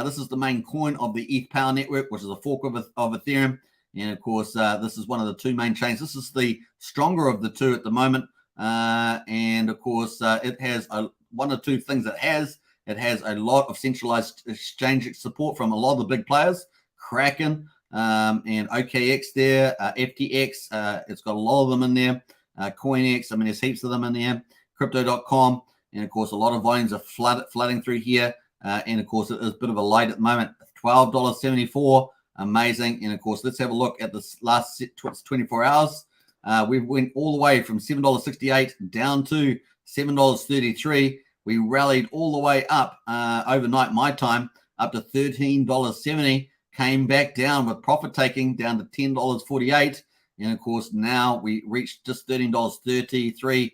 This is the main coin of the ETH Pal network, which is a fork of Ethereum. And of course, this is one of the two main chains. This is the stronger of the two at the moment. And of course, it has one or two things it has. It has a lot of centralized exchange support from a lot of the big players, Kraken and OKX there, FTX. It's got a lot of them in there. CoinX, I mean, there's heaps of them in there. Crypto.com, and of course, a lot of volumes are flooding through here. And of course, it is a bit of a light at the moment. $12.74, amazing. And of course, let's have a look at this last 24 hours. We went all the way from $7.68 down to $7.33. We rallied all the way up overnight, my time, up to $13.70. Came back down with profit taking down to $10.48. And of course, now we reached just $13.33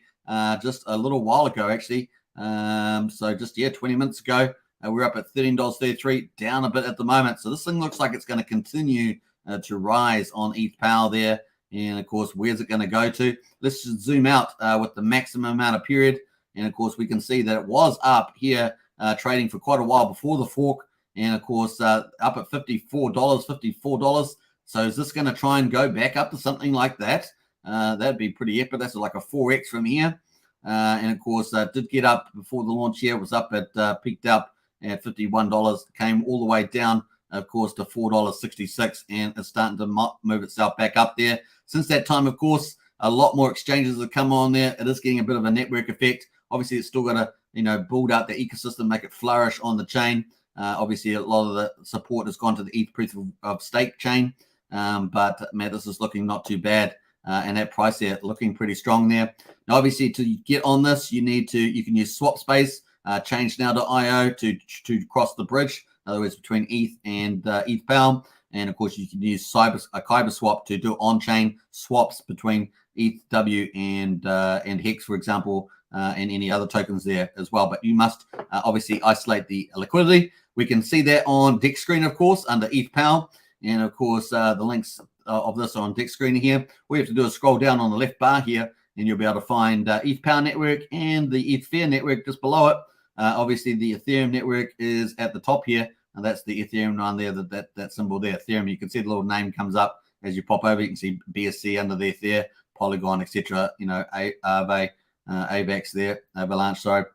just a little while ago, actually. So just, 20 minutes ago, we're up at $13.33, down a bit at the moment. So this thing looks like it's going to continue to rise on ETH Pal there. And of course, where's it going to go to? Let's just zoom out with the maximum amount of period. And of course, we can see that it was up here trading for quite a while before the fork. And of course, up at $54. So is this going to try and go back up to something like that? That'd be pretty epic. That's like a 4x from here. And of course, did get up before the launch here. It was up at, peaked up at $51. Came all the way down, of course, to $4.66. And it's starting to move itself back up there. Since that time, of course, a lot more exchanges have come on there. It is getting a bit of a network effect. Obviously, it's still got to, build out the ecosystem, make it flourish on the chain. Obviously, a lot of the support has gone to the ETH proof of stake chain. But man, this is looking not too bad. And that price there looking pretty strong there. Now, obviously, to get on this, you can use swap space, change now to IO to cross the bridge. In other words, between ETH and ETH Pal. And of course, you can use Kyber swap to do on-chain swaps between ETHW and Hex, for example, and any other tokens there as well. But you must obviously isolate the liquidity. We can see that on deck screen, of course, under ETH Pal. And of course, the links of this are on deck screen here. All you have to do is scroll down on the left bar here, and you'll be able to find ETH Pal network and the ETH Fair network just below it. Obviously, the Ethereum network is at the top here, and that's the Ethereum one there, that symbol there, Ethereum. You can see the little name comes up as you pop over. You can see BSC under there, there, Polygon, etc. Aave, AVAX there, Avalanche, sorry,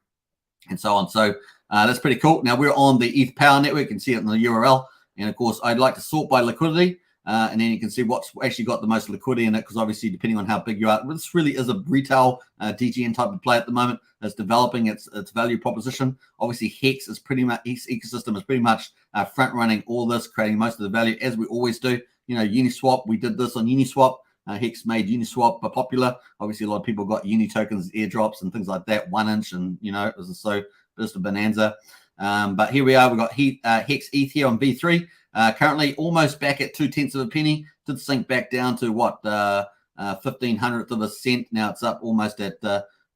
and so on. So that's pretty cool. Now we're on the ETH Pal network. You can see it in the URL. And of course, I'd like to sort by liquidity. and then you can see what's actually got the most liquidity in it, because obviously depending on how big you are, this really is a retail DGN type of play at the moment. It's developing its value proposition. Obviously Hex is pretty much, Hex ecosystem is pretty much front running all this, creating most of the value, as we always do. You know, Uniswap, we did this on Uniswap. Hex made Uniswap popular. Obviously a lot of people got Uni tokens, airdrops and things like that, 1 inch, and you know, it was so just a bonanza. But here we are, we've got Hex ETH here on V3. Currently almost back at 0.2 of a penny. Did sink back down to what, 1500th of a cent. Now it's up almost at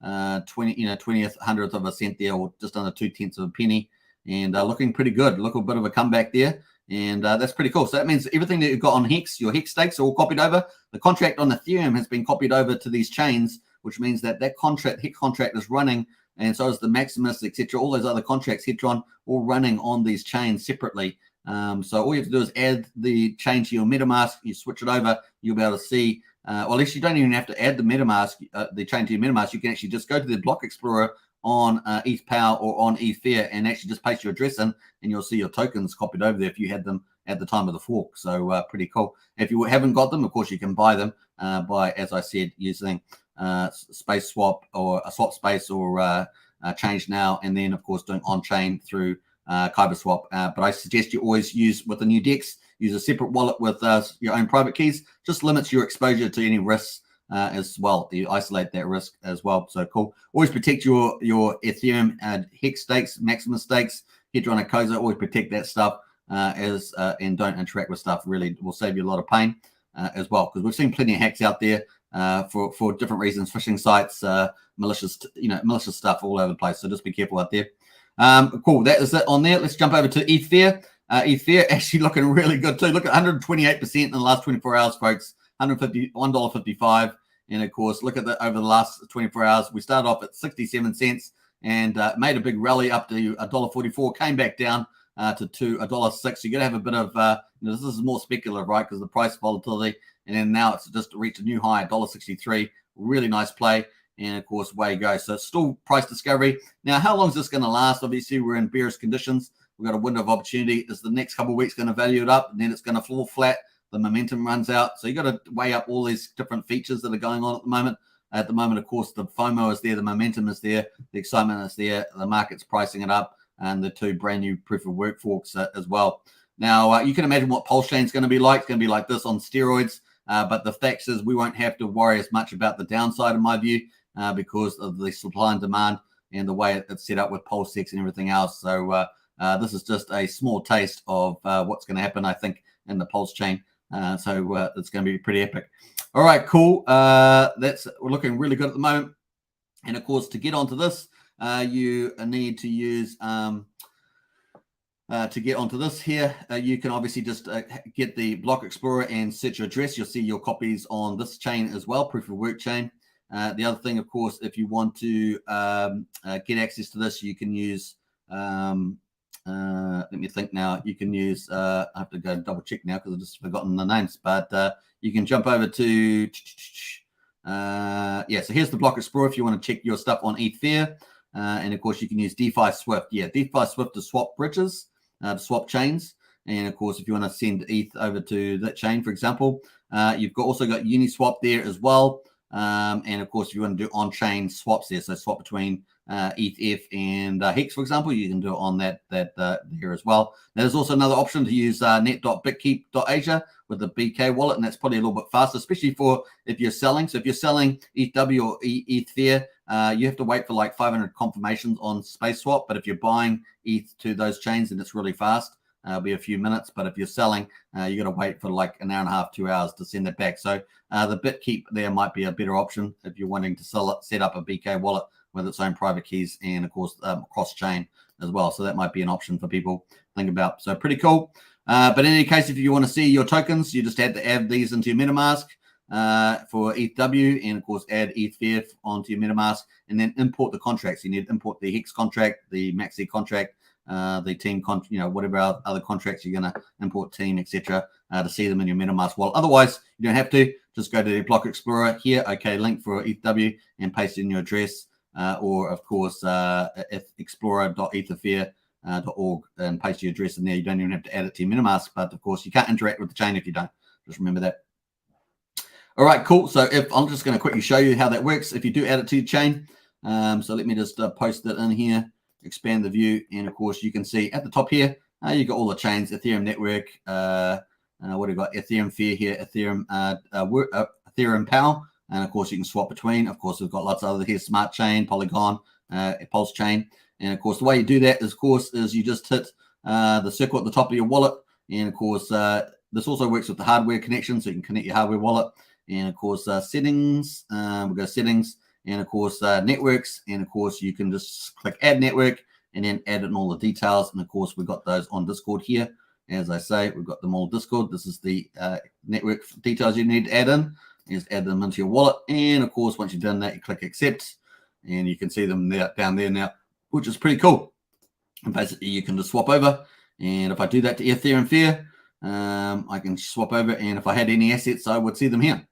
20th hundredth of a cent there, or just under 0.2 of a penny, and looking pretty good. Look, a bit of a comeback there, and that's pretty cool. So that means everything that you've got on Hex, your Hex stakes, are all copied over. The contract on Ethereum has been copied over to these chains, which means that contract, Hex contract, is running, and so is the Maximus, etc. All those other contracts, Hedron, all running on these chains separately. So all you have to do is add the chain to your MetaMask. You switch it over, you'll be able to see. Well, at least you don't even have to add the MetaMask, the chain to your MetaMask. You can actually just go to the block explorer on ETH Power or on Ether and actually just paste your address in, and you'll see your tokens copied over there if you had them at the time of the fork. So pretty cool. If you haven't got them, of course, you can buy them by, as I said, using Space Swap or a Swap Space or Change Now, and then of course doing on-chain through Kyber Swap. But I suggest you always use, with the new DEX, use a separate wallet with your own private keys. Just limits your exposure to any risks as well. You isolate that risk as well. So cool. Always protect your Ethereum Hex stakes, Maximus stakes, Hedron and Koza. Always protect that stuff and don't interact with stuff. Really will save you a lot of pain as well, because we've seen plenty of hacks out there for different reasons, phishing sites, malicious stuff all over the place. So just be careful out there. Cool. That is it on there. Let's jump over to Ether. Ether actually looking really good too. Look at 128% in the last 24 hours, folks. $1.55. And of course, look at the over the last 24 hours. We started off at 67 cents and made a big rally up to $1.44. Came back down to $1.06. You're gonna have a bit of this is more speculative, right? Because the price volatility, and then now it's just reached a new high, $1.63. Really nice play. And of course, way to go. So still price discovery. Now, how long is this going to last? Obviously, we're in bearish conditions. We've got a window of opportunity. Is the next couple of weeks going to value it up, and then it's going to fall flat? The momentum runs out. So you got to weigh up all these different features that are going on at the moment. At the moment, of course, the FOMO is there, the momentum is there, the excitement is there, the market's pricing it up, and the two brand new proof of work forks as well. Now, you can imagine what Pulsechain is going to be like. It's going to be like this on steroids. But the fact is, we won't have to worry as much about the downside, in my view, because of the supply and demand and the way it's set up with Pulsechain and everything else. So this is just a small taste of what's going to happen, I think, in the Pulsechain. So it's going to be pretty epic. All right, cool. We're looking really good at the moment. And of course, to get onto this, you need to use to get onto this here. You can obviously just get the block explorer and set your address. You'll see your copies on this chain as well, proof of work chain. The other thing, of course, if you want to get access to this, you can use, let me think now, you can use, I have to go double check now because I've just forgotten the names, but you can jump over to, yeah, so here's the block explorer if you want to check your stuff on Ether. And of course, you can use DeFi Swift. Yeah, DeFi Swift to swap bridges, to swap chains. And of course, if you want to send ETH over to that chain, for example, you've also got Uniswap there as well. And of course, if you want to do on-chain swaps there, so swap between ETH and Hex, for example, you can do it on that there as well. Now, there's also another option to use net.bitkeep.asia with the BK wallet, and that's probably a little bit faster, especially for if you're selling. So if you're selling ETH or Ether, you have to wait for like 500 confirmations on Space Swap. But if you're buying ETH to those chains, then it's really fast. It'll be a few minutes. But if you're selling, you got to wait for like an hour and a half, 2 hours to send it back. So the BitKeep there might be a better option if you're wanting to set up a BK wallet with its own private keys and, of course, cross-chain as well. So that might be an option for people to think about. So pretty cool. But in any case, if you want to see your tokens, you just had to add these into your MetaMask for ETHW, and of course add ETH onto your MetaMask, and then import the contracts. You need to import the Hex contract, the Maxi contract, the team whatever other contracts you're going to import, team, etc., to see them in your MetaMask wallet. Otherwise, you don't have to. Just go to the block explorer here. Okay, link for ETHW and paste in your address, or of course explorer.etherfair.org and paste your address in there. You don't even have to add it to your MetaMask, but of course you can't interact with the chain if you don't. Just remember that. All right, cool. So if I'm just going to quickly show you how that works if you do add it to your chain. So let me just post it in here, expand the view, and of course you can see at the top here you got all the chains: Ethereum network. What do you got? Ethereum Fair here, Ethereum Ethereum Power, and of course you can swap between. Of course we've got lots of other here: Smart Chain, Polygon, Pulsechain, and of course the way you do that is you just hit the circle at the top of your wallet, and of course this also works with the hardware connection, so you can connect your hardware wallet. And of course, settings, we'll go settings, and of course, networks, and of course, you can just click add network and then add in all the details. And of course, we've got those on Discord here. As I say, we've got them all Discord. This is the network details you need to add in. You just add them into your wallet. And of course, once you've done that, you click accept, and you can see them there, down there now, which is pretty cool. And basically, you can just swap over. And if I do that to Ethereum Fair, I can swap over. And if I had any assets, I would see them here.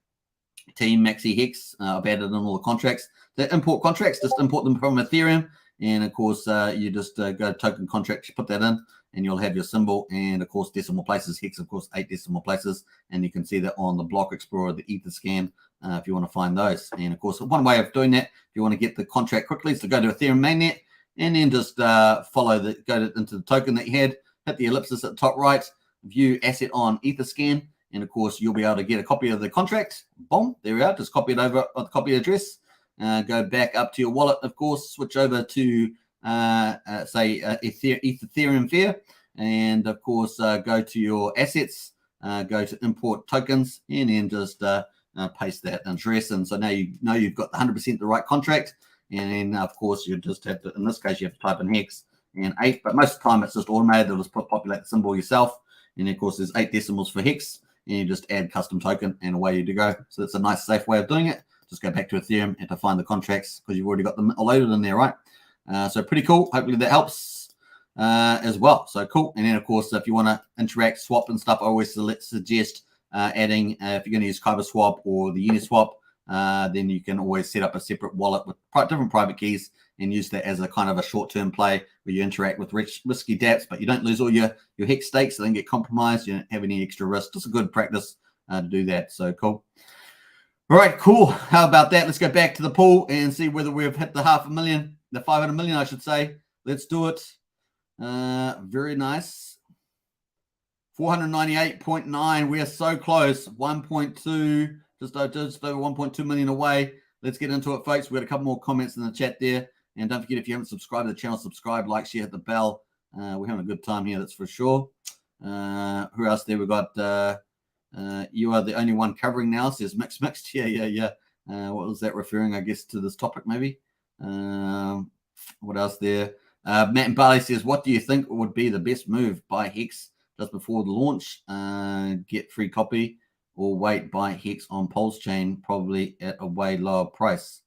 Team Maxi Hex, I've added in all the contracts. The import contracts, just import them from Ethereum, and of course you just go to token contracts, you put that in, and you'll have your symbol, and of course decimal places. Hex, of course, 8 decimal places, and you can see that on the Block Explorer, the Etherscan, if you want to find those. And of course, one way of doing that, if you want to get the contract quickly, is to go to Ethereum mainnet, and then just go into the token that you had, hit the ellipsis at the top right, view asset on Etherscan. And of course, you'll be able to get a copy of the contract. Boom, there we are. Just copy it over on the copy address. Go back up to your wallet, of course. Switch over to, say, Ethereum Fair. And of course, go to your assets. Go to import tokens. And then just paste that address. And so now you know you've got 100% the right contract. And then, of course, you just have to, in this case, you have to type in Hex and 8. But most of the time, it's just automated. It'll just populate the symbol yourself. And of course, there's 8 decimals for Hex. And you just add custom token and away you go. So it's a nice, safe way of doing it. Just go back to Ethereum and to find the contracts because you've already got them loaded in there, right? So pretty cool. Hopefully that helps as well. So cool. And then, of course, if you want to interact, swap and stuff, I always suggest adding, if you're going to use Kyber Swap or the Uniswap, then you can always set up a separate wallet with different private keys and use that as a kind of a short-term play where you interact with risky dApps, but you don't lose all your Hex stakes, so they don't get compromised. You don't have any extra risk. Just a good practice to do that. So cool. All right, cool. How about that? Let's go back to the pool and see whether we've hit the 500,000, the 500 million, I should say. Let's do it. Very nice. 498.9. We are so close. 1.2, just over 1.2 million away. Let's get into it, folks. We've got a couple more comments in the chat there. And don't forget, if you haven't subscribed to the channel, subscribe, like, share, hit the bell. We're having a good time here, that's for sure. Who else there? We've got you are the only one covering now, says Mixed. Yeah. What was that referring, I guess, to this topic, maybe? What else there? Matt and Barley says, what do you think would be the best move? Buy Hex just before the launch, get free copy, or wait, buy Hex on Pulsechain, probably at a way lower price.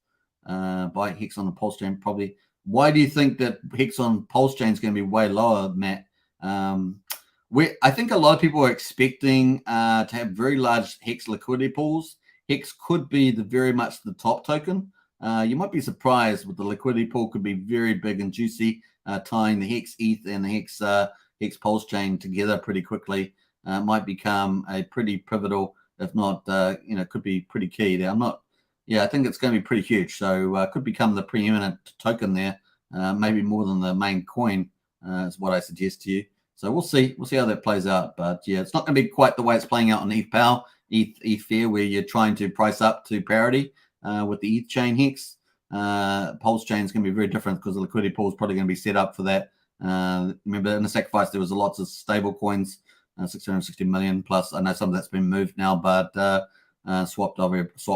Buy Hex on the Pulsechain, probably. Why do you think that Hex on Pulsechain is going to be way lower, Matt? I think a lot of people are expecting to have very large Hex liquidity pools. Hex could be very much the top token. You might be surprised, but the liquidity pool could be very big and juicy, tying the Hex ETH and the Hex Pulsechain together pretty quickly. Might become a pretty pivotal, if not, could be pretty key there. I think it's going to be pretty huge. So could become the preeminent token there, maybe more than the main coin, is what I suggest to you. So we'll see. We'll see how that plays out. But yeah, it's not going to be quite the way it's playing out on ETH Power, ETH Fair, where you're trying to price up to parity with the ETH chain Hex. Pulsechain is going to be very different because the liquidity pool is probably going to be set up for that. Remember, in the sacrifice, there was lots of stable coins, 660 million plus. I know some of that's been moved now, but swap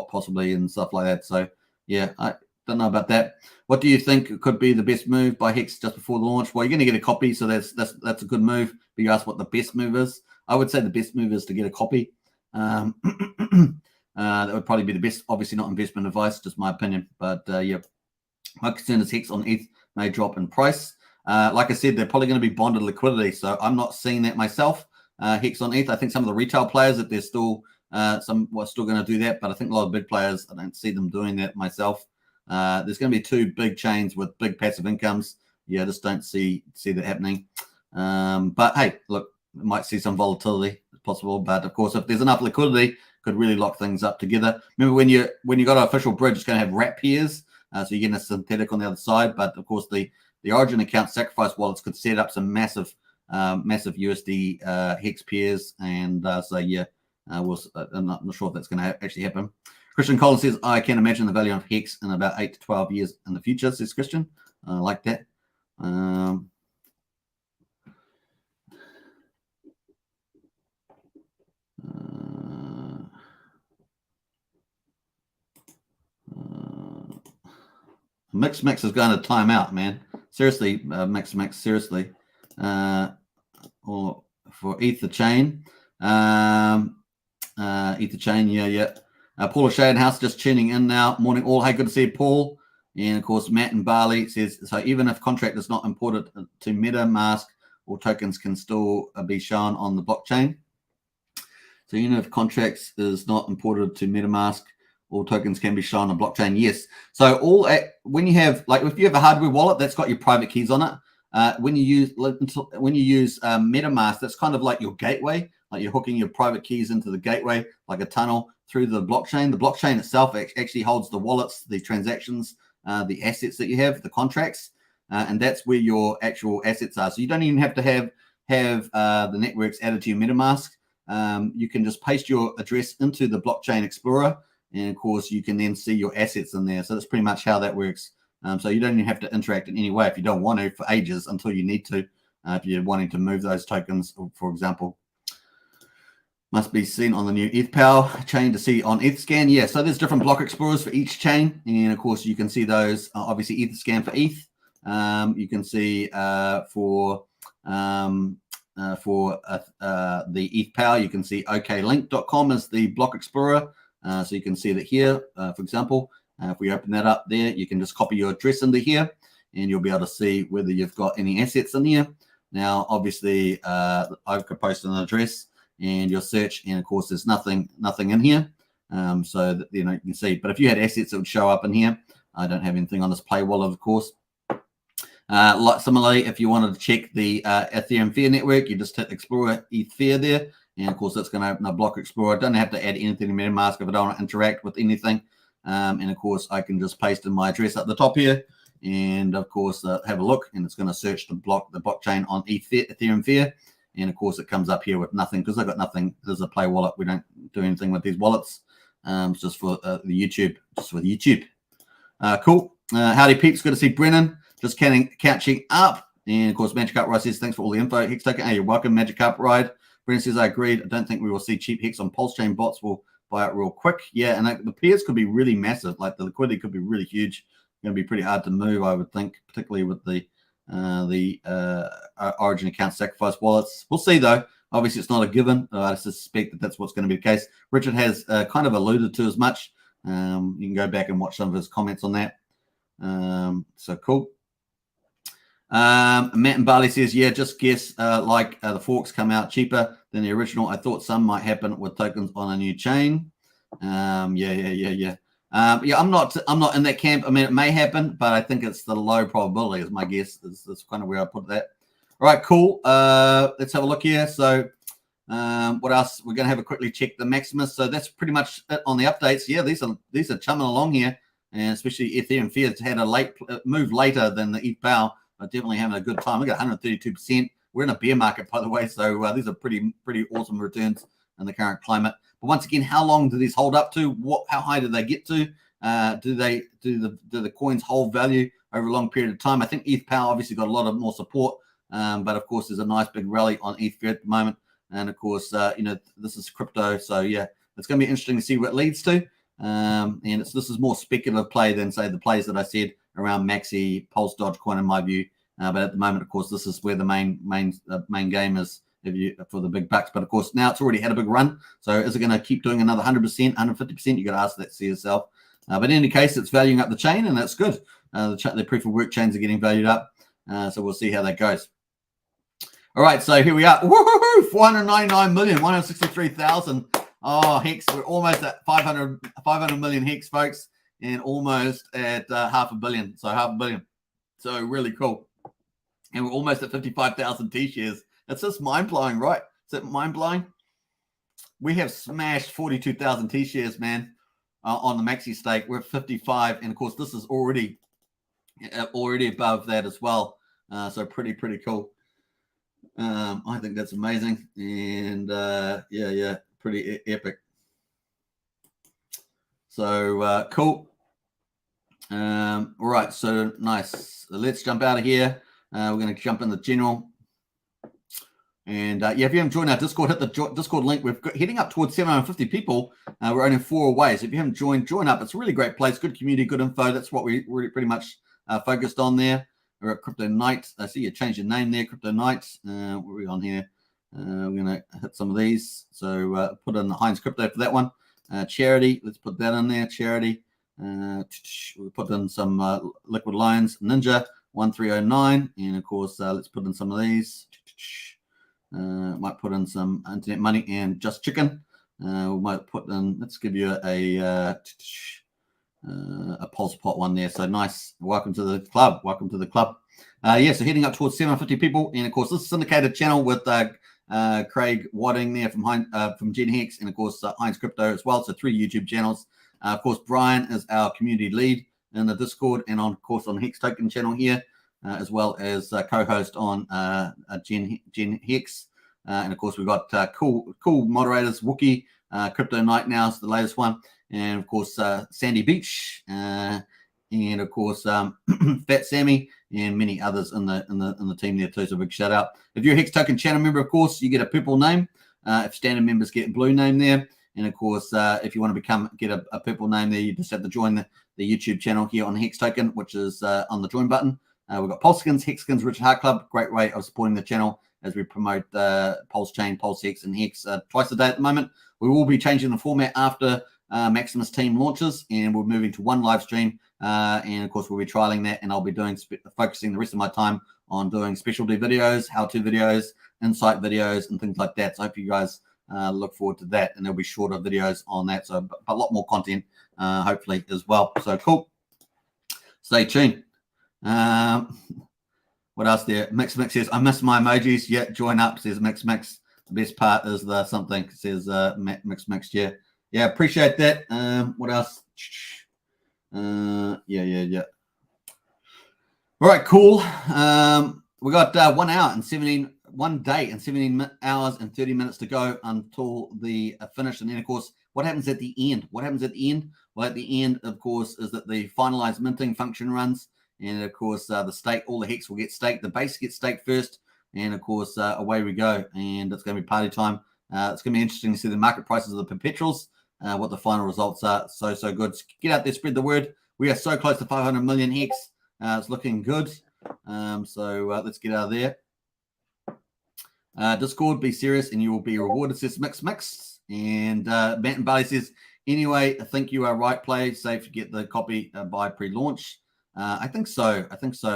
possibly and stuff like that. So yeah, I don't know about that. What do you think could be the best move by Hex just before the launch? Well, you're going to get a copy, so that's a good move. But you asked what the best move is. I would say the best move is to get a copy. That would probably be the best. Obviously, not investment advice, just my opinion. But yeah, my concern is Hex on ETH may drop in price. Like I said, they're probably going to be bonded liquidity, so I'm not seeing that myself. Hex on ETH. I think some of the retail players that they're still some were still going to do that, but I think a lot of big players, I don't see them doing that myself. There's going to be 2 big chains with big passive incomes. Yeah, I just don't see that happening. But hey, look, we might see some volatility. possible. But of course, if there's enough liquidity, could really lock things up together. Remember, when you got an official bridge, it's going to have wrap pairs, so you're getting a synthetic on the other side. But of course, the Origin account sacrifice wallets could set up some massive USD hex pairs, and so yeah, I'm not sure if that's going to actually happen. Christian Collins says, I can imagine the value of hex in about 8 to 12 years in the future, says Christian. I like that. Mix is going to time out, man. Seriously, Mix, seriously. Or for Ether Chain. Ether Chain, yeah. Pulsechain House just tuning in now. Morning all. Hey, good to see you, Paul. And of course, Matt and Barley says, so even if contract is not imported to MetaMask, all tokens can still be shown on the blockchain. So even if contracts is not imported to MetaMask, all tokens can be shown on blockchain. Yes. So when you have, like, if you have a hardware wallet that's got your private keys on it, when you use MetaMask, that's kind of like your gateway. Like you're hooking your private keys into the gateway, like a tunnel through the blockchain. The blockchain itself actually holds the wallets, the transactions, the assets that you have, the contracts, and that's where your actual assets are. So you don't even have to have the networks added to your MetaMask. You can just paste your address into the blockchain explorer, and of course you can then see your assets in there. So that's pretty much how that works. So you don't even have to interact in any way if you don't want to for ages until you need to, if you're wanting to move those tokens, for example. Must be seen on the new ETHPOW chain to see on ETHScan. Yeah, so there's different block explorers for each chain. And of course, you can see those, obviously ETHScan for ETH. You can see for the ETHPOW, you can see oklink.com as the block explorer. So you can see that here, for example, if we open that up there, you can just copy your address into here and you'll be able to see whether you've got any assets in here. Now, obviously, I could post an address and you'll search, and of course, there's nothing in here. So that, you can see. But if you had assets, it would show up in here. I don't have anything on this Play wallet, of course. Similarly, if you wanted to check the Ethereum Fair network, you just hit Explorer ETH Fair there. And of course, that's going to open a block explorer. I don't have to add anything to MetaMask if I don't want to interact with anything. And of course, I can just paste in my address at the top here. And of course, have a look, and it's going to search the blockchain on Ethereum Fair. And of course, it comes up here with nothing because I've got nothing. There's a Play wallet. We don't do anything with these wallets. It's just for the YouTube, just with YouTube. Cool. Howdy peeps. Good to see Brennan. Just catching up. And of course, Magic Carp Ride says, thanks for all the info. Hex Token. Hey, you're welcome, Magic Carp Ride. Brennan says, I agreed. I don't think we will see cheap Hex on Pulsechain. Bots will buy it real quick. Yeah, and the pairs could be really massive. Like the liquidity could be really huge. Going to be pretty hard to move, I would think, particularly with the Origin account sacrifice wallets. We'll see, though. Obviously, it's not a given. I suspect that that's what's going to be the case. Richard has kind of alluded to as much. You can go back and watch some of his comments on that. So cool. Matt and Barley says, yeah, just guess the forks come out cheaper than the original. I thought some might happen with tokens on a new chain. Yeah. I'm not in that camp. I mean, it may happen, but I think it's the low probability is my guess. That's kind of where I put that. All right, cool. Let's have a look here. So what else? We're going to have a quickly check the Maximus. So that's pretty much it on the updates. Yeah, these are chumming along here, and especially Ethereum Fair had a late move later than the ETHPOW. But definitely having a good time. We got 132%. We're in a bear market, by the way, so these are pretty awesome returns in the current climate. But once again, how long do these hold up to? How high do they get to? Do the coins hold value over a long period of time? I think ETHPOW obviously got a lot of more support, but of course there's a nice big rally on ETH at the moment, and of course this is crypto, so yeah, it's going to be interesting to see what it leads to. And this is more speculative play than say the plays that I said around Maxi, Pulse, Dogecoin in my view. But at the moment, of course, this is where the main game is for the big bucks. But of course, now it's already had a big run. So is it going to keep doing another 100%, 150%? You got to ask that to yourself. But in any case, it's valuing up the chain, and that's good. The proof of work chains are getting valued up. So we'll see how that goes. All right, so here we are. Woohoo! 499 million, 163,000. Oh, Hex, we're almost at 500 million Hex, folks, and almost at $500 million. So $500 million. So really cool. And we're almost at 55,000 T-shares. It's just mind-blowing, right? Is it mind-blowing? we have smashed 42,000 T-shares, man, on the Maxi stake. We're at 55, and of course, this is already above that as well. So pretty cool. I think that's amazing, and yeah, pretty epic. So cool. All right, so nice. Let's jump out of here. We're going to jump in the general. And yeah, if you haven't joined our Discord, hit the Discord link. We're heading up towards 750 people. We're only 4 away. So if you haven't joined, join up. It's a really great place. Good community, good info. That's what we really pretty much focused on there. We're at Crypto Night. I see you changed your name there, Crypto Night. What are we on here? We're going to hit some of these. So put in the Heinz Crypto for that one. Charity, let's put that in there. Charity. We'll put in some liquid lines. Ninja 1309. And of course, let's put in some of these. Might put in some internet money and just chicken. We might put in, let's give you a pulse pot one there. So nice. Welcome to the club. Welcome to the club. Yeah, so heading up towards 750 people. And of course, this is a syndicated channel with Craig Wadding there from Gen Hex, and of course, Heinz Crypto as well. So 3 YouTube channels. Of course, Brian is our community lead in the Discord, and of course on Hex Token channel here. As well as co-host on Gen Hex. And of course, we've got cool moderators, Wookie, Crypto Night now is the latest one. And of course, Sandy Beach, and of course, Fat Sammy, and many others in the team there too. So big shout out. If you're a Hex Token channel member, of course, you get a purple name. If standard members get a blue name there. And of course, if you want to get a purple name there, you just have to join the YouTube channel here on Hex Token, which is on the join button. We've got Pulseskins, Hexskins, Richard Heart Club. Great way of supporting the channel as we promote Pulsechain, Pulsex, and Hex twice a day at the moment. We will be changing the format after Maximus team launches, and we're moving to 1 live stream. And of course, we'll be trialing that, and I'll be focusing the rest of my time on doing specialty videos, how-to videos, insight videos, and things like that. So I hope you guys look forward to that, and there'll be shorter videos on that. So a lot more content, hopefully, as well. So cool. Stay tuned. What else there? Mix says, I miss my emojis. Yeah, join up, says Mix. The best part is the something, says Mix. Yeah, appreciate that. What else? Yeah. All right, cool. We got 1 hour and 1 day and 17 hours and 30 minutes to go until the finish. And then, of course, what happens at the end? Well, at the end, of course, is that the finalized minting function runs. And of course, the stake, all the Hex will get staked. The base gets staked first. And of course, away we go. And it's going to be party time. It's going to be interesting to see the market prices of the Perpetuals, what the final results are. So good. Get out there, spread the word. We are so close to 500 million Hex. It's looking good. So let's get out of there. Discord, be serious and you will be rewarded, says Mix. And Matt and Barley says, anyway, I think you are right. Play safe to get the copy by pre-launch. I think so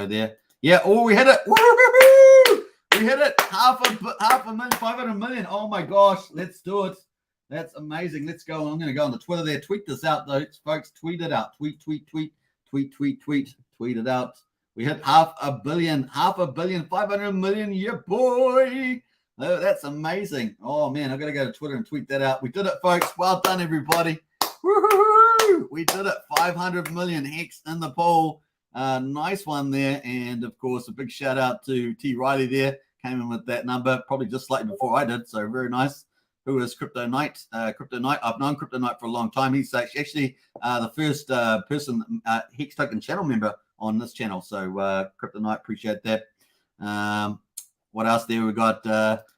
there. Yeah. Oh, we hit it. Woo-hoo-hoo! We hit it. Half a million, 500 million. Oh my gosh. Let's do it. That's amazing. Let's go. I'm going to go on the Twitter there. Tweet this out, though, folks. Tweet it out. Tweet it out. We hit half a billion, 500 million. Yeah, boy. Oh, that's amazing. Oh, man. I've got to go to Twitter and tweet that out. We did it, folks. Well done, everybody. Woo-hoo-hoo! We did it. 500 million Hex in the pool. Nice one there. And, of course, a big shout out to T. Riley there. Came in with that number probably just slightly before I did. So very nice. Who is Crypto Knight? Crypto Knight. I've known Crypto Knight for a long time. He's actually the first person, Hex Token channel member on this channel. So Crypto Knight, appreciate that. What else there? We got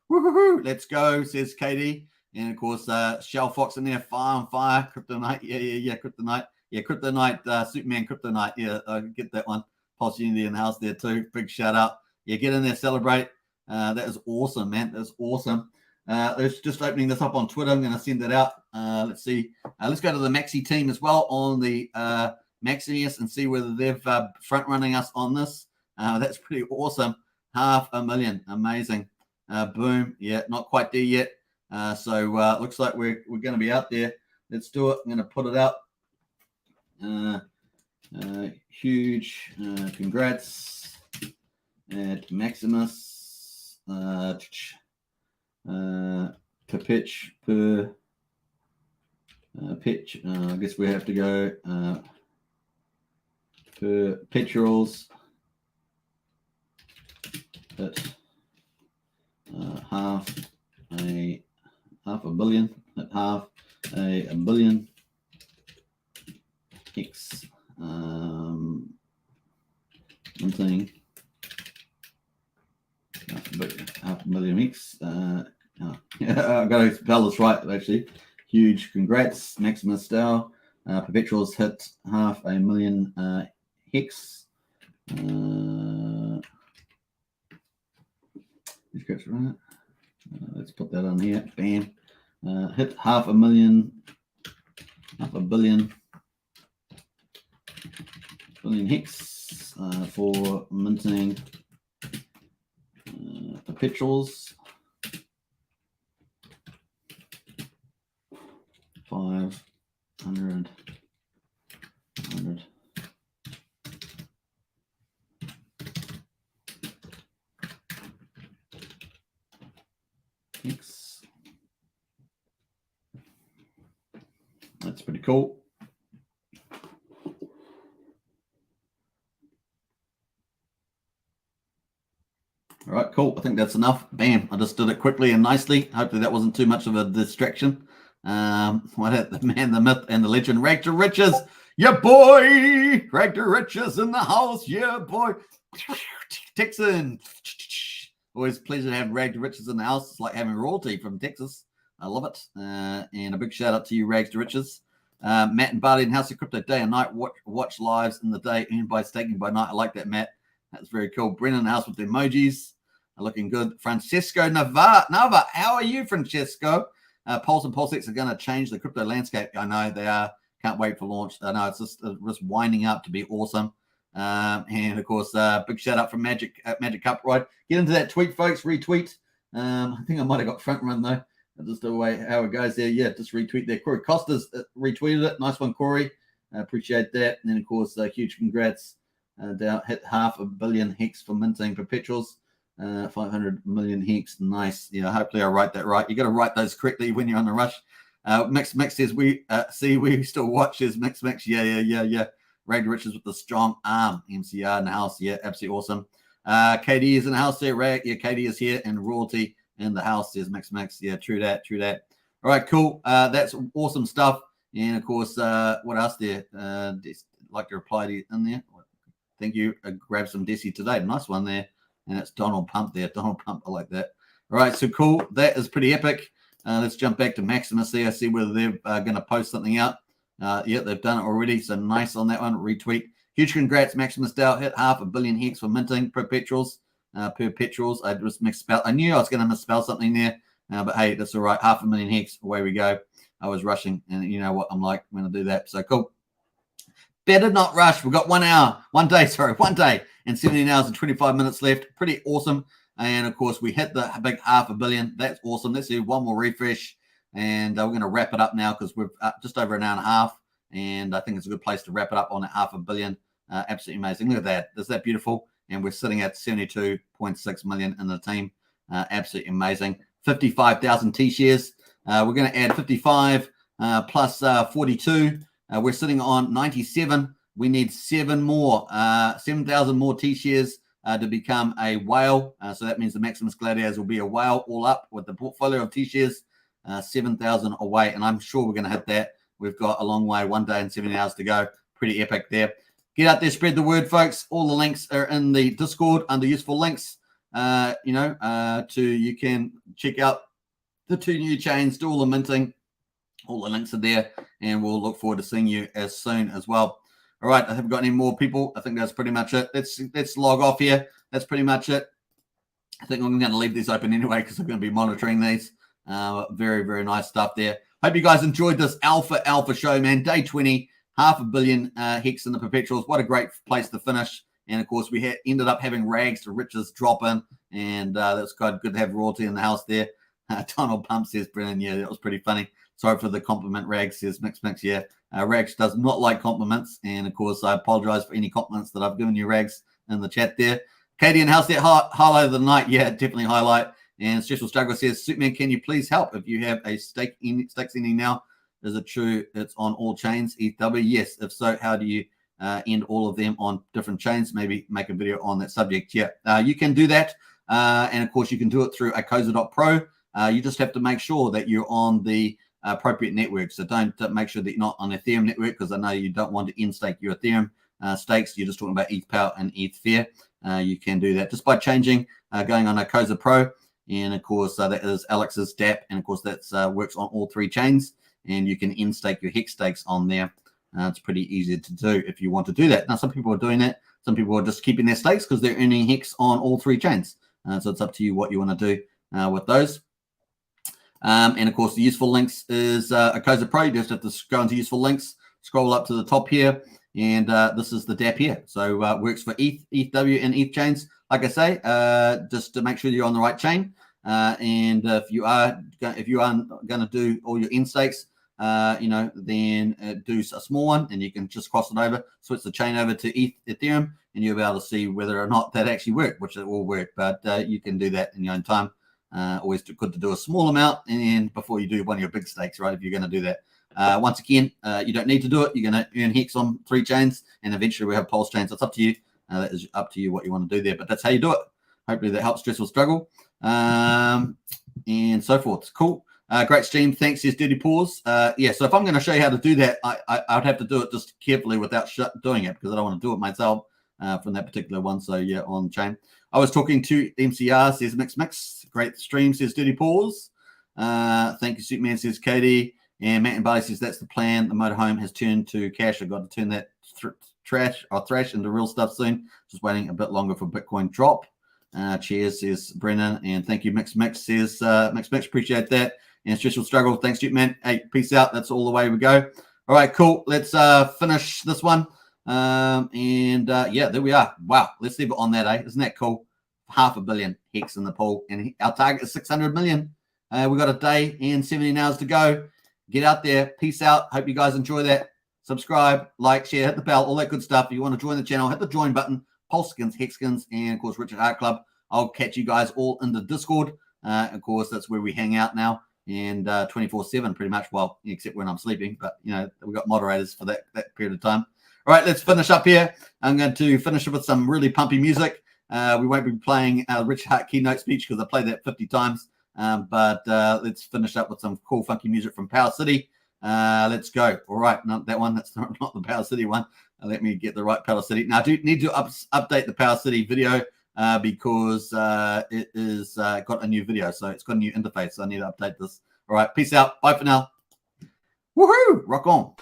woo-hoo-hoo, let's go, says Katie. And of course, Shell Fox in there, fire on fire. Crypto Knight, yeah, Crypto Knight. Yeah, Crypto Knight, Superman Crypto Knight. Yeah, I get that one. Pulse Unity in the house there too. Big shout out. Yeah, get in there, celebrate. That is awesome, man. That's awesome. Let's just opening this up on Twitter. I'm going to send that out. Let's see. Let's go to the Maxi team as well on the Maximus and see whether they've front running us on this. That's pretty awesome. 500,000. Amazing. Boom. Yeah, not quite there yet. So looks like we're going to be out there. Let's do it. I'm going to put it out. Huge congrats at Maximus. pitch. I guess we have to go Perpetuals at half a billion at half a billion Hex minting half a million Hex. I got to spell this right actually. Huge congrats, Maximus style. Perpetuals hit half a million Hex. Right. Let's put that on here. Bam. Hit half a billion Hex for minting Perpetuals. 500 Hex. That's pretty cool. All right, cool. I think that's enough. Bam. I just did it quickly and nicely. Hopefully that wasn't too much of a distraction. What the man, the myth, and the legend, Rag to Riches. Yeah, boy. Rag to Riches in the house. Yeah, boy. Texan. Always a pleasure to have Rag to Riches in the house. It's like having royalty from Texas. I love it. And a big shout out to you, Rags to Riches. Matt and Barley and House of Crypto day and night. Watch lives in the day, earned by staking by night. I like that, Matt. That's very cool. Brennan in the house with the emojis. Looking good. Francesco Nava. How are you, Francesco? Pulse and Pulsechain are going to change the crypto landscape. I know they are. Can't wait for launch. I know it's just winding up to be awesome. And of course, big shout out from Magic Cup. Right, get into that tweet, folks. Retweet. I think I might have got front run though. Just the way how it goes there. Yeah, just retweet there. Corey Costa's retweeted it. Nice one, Corey. I appreciate that. And then of course, huge congrats. Down hit half a billion Hex for minting Perpetuals. 500 million Hex. Nice. Yeah, hopefully I write that right. You got to write those correctly when you're on the rush. Max says we still watch. Is Max. Yeah. Rag Riches with the strong arm. MCR in the house. Yeah, absolutely awesome. KD is in the house there. Rag. Yeah, KD is here, and royalty in the house. Says Max. Yeah, true that. All right, cool. That's awesome stuff. And of course, what else there? Like to reply to in there. Thank you. Grab some Desi today. Nice one there. And it's Donald Pump there. Donald Pump, I like that. All right, so cool. That is pretty epic. Let's jump back to Maximus there. See whether they're going to post something out. Yeah, they've done it already. So nice on that one. Retweet. Huge congrats, Maximus Dow. Hit half a billion Hex for minting Perpetuals. Perpetuals. I just misspelled. I knew I was going to misspell something there. But hey, that's all right. 500,000 Hex. Away we go. I was rushing. And you know what I'm like when I do that. So cool. Better not rush. We've got 1 day and 17 hours and 25 minutes left. Pretty awesome. And of course, we hit the big half a billion. That's awesome. Let's do one more refresh. And we're going to wrap it up now because we're just over an hour and a half. And I think it's a good place to wrap it up on at half a billion. Absolutely amazing. Look at that. Isn't that beautiful? And we're sitting at 72.6 million in the team. Absolutely amazing. 55,000 T-shares. We're going to add 55 plus 42. We're sitting on 97. We need 7,000 more T-shares to become a whale. So that means the Maximus Gladiators will be a whale all up with the portfolio of T-shares, 7,000 away. And I'm sure we're going to hit that. We've got a long way, 1 day and 7 hours to go. Pretty epic there. Get out there, spread the word, folks. All the links are in the Discord under useful links. You can check out the 2 new chains, do all the minting. All the links are there, and we'll look forward to seeing you as soon as well. All right, I haven't got any more people. I think that's pretty much it. Let's log off here. That's pretty much it. I think I'm going to leave these open anyway because I'm going to be monitoring these. Very, very nice stuff there. Hope you guys enjoyed this alpha show, man. Day 20, 500 million Hex in the Perpetuals. What a great place to finish. And, of course, we ended up having Rags to Riches drop in, and that's quite good to have royalty in the house there. Donald Pump says, Brennan, yeah, that was pretty funny. Sorry for the compliment, Rags, says Mix. Yeah, Rags does not like compliments. And, of course, I apologize for any compliments that I've given you, Rags, in the chat there. Katie and House there, highlight of the night. Yeah, definitely highlight. And Stressful Struggle says, Superman, can you please help if you have a stakes ending now? Is it true it's on all chains? ETH? Yes. If so, how do you end all of them on different chains? Maybe make a video on that subject. Yeah, you can do that. And of course, you can do it through acoza.pro. You just have to make sure that you're on the appropriate network. So don't make sure that you're not on Ethereum network, because I know you don't want to in-stake your Ethereum stakes. You're just talking about ETH Power and ETH Fair. You can do that just by changing, going on Acoza Pro. And of course, that is Alex's DApp. And of course, that works on all 3 chains. And you can in-stake your Hex stakes on there. It's pretty easy to do if you want to do that. Now, some people are doing that. Some people are just keeping their stakes because they're earning Hex on all 3 chains. So it's up to you what you want to do with those. And of course, the useful links is Acoza Pro. You just have to go into useful links, scroll up to the top here, and this is the DApp here. So works for ETH, ETHW, and ETH chains. Like I say, just to make sure you're on the right chain. And if you are going to do all your in stakes, then do a small one, and you can just cross it over, switch the chain over to Ethereum, and you'll be able to see whether or not that actually worked, which it will work. But you can do that in your own time. Always good to do a small amount and before you do one of your big stakes, right? If you're going to do that. Once again, you don't need to do it. You're going to earn Hex on 3 chains, and eventually we have Pulsechain. So it's up to you. That is up to you what you want to do there. But that's how you do it. Hopefully that helps Stressful Struggle and so forth. Cool. Great stream. Thanks, says Dirty Paws. Yeah, so if I'm going to show you how to do that, I would have to do it just carefully without doing it, because I don't want to do it myself from that particular one. So yeah, on chain. I was talking to MCR, says Mix. Great stream, says Dirty Paws. Thank you, Superman, says Katie. And Matt and Barley says that's the plan. The motorhome has turned to cash. I've got to turn that thrash into real stuff soon. Just waiting a bit longer for Bitcoin drop. Cheers, says Brennan. And thank you, Mix, says Mix. Appreciate that. And Stressful Struggle, thanks, Superman. Hey, peace out. That's all the way we go. All right, cool. Let's finish this one. Yeah, there we are. Wow, let's leave it on that, Isn't that cool? 500 million Hex in the pool, and our target is 600 million. We've got a day and 17 hours to go. Get out there. Peace out. Hope you guys enjoy that. Subscribe, like, share, hit the bell, all that good stuff. If you want to join the channel, hit the join button. Pulseskins, Hexkins, and of course Richard Hart Club. I'll catch you guys all in the Discord. Of course, that's where we hang out now, and 24/7 pretty much. Well, except when I'm sleeping, but we've got moderators for that period of time. All right, let's finish up here. I'm going to finish with some really pumpy music. We won't be playing Richard Hart keynote speech because I played that 50 times. But let's finish up with some cool, funky music from Power City. Let's go. All right, not that one. That's not the Power City one. Let me get the right Power City. Now, I do need to update the Power City video because it is got a new video. So it's got a new interface. So I need to update this. All right, peace out. Bye for now. Woohoo! Rock on.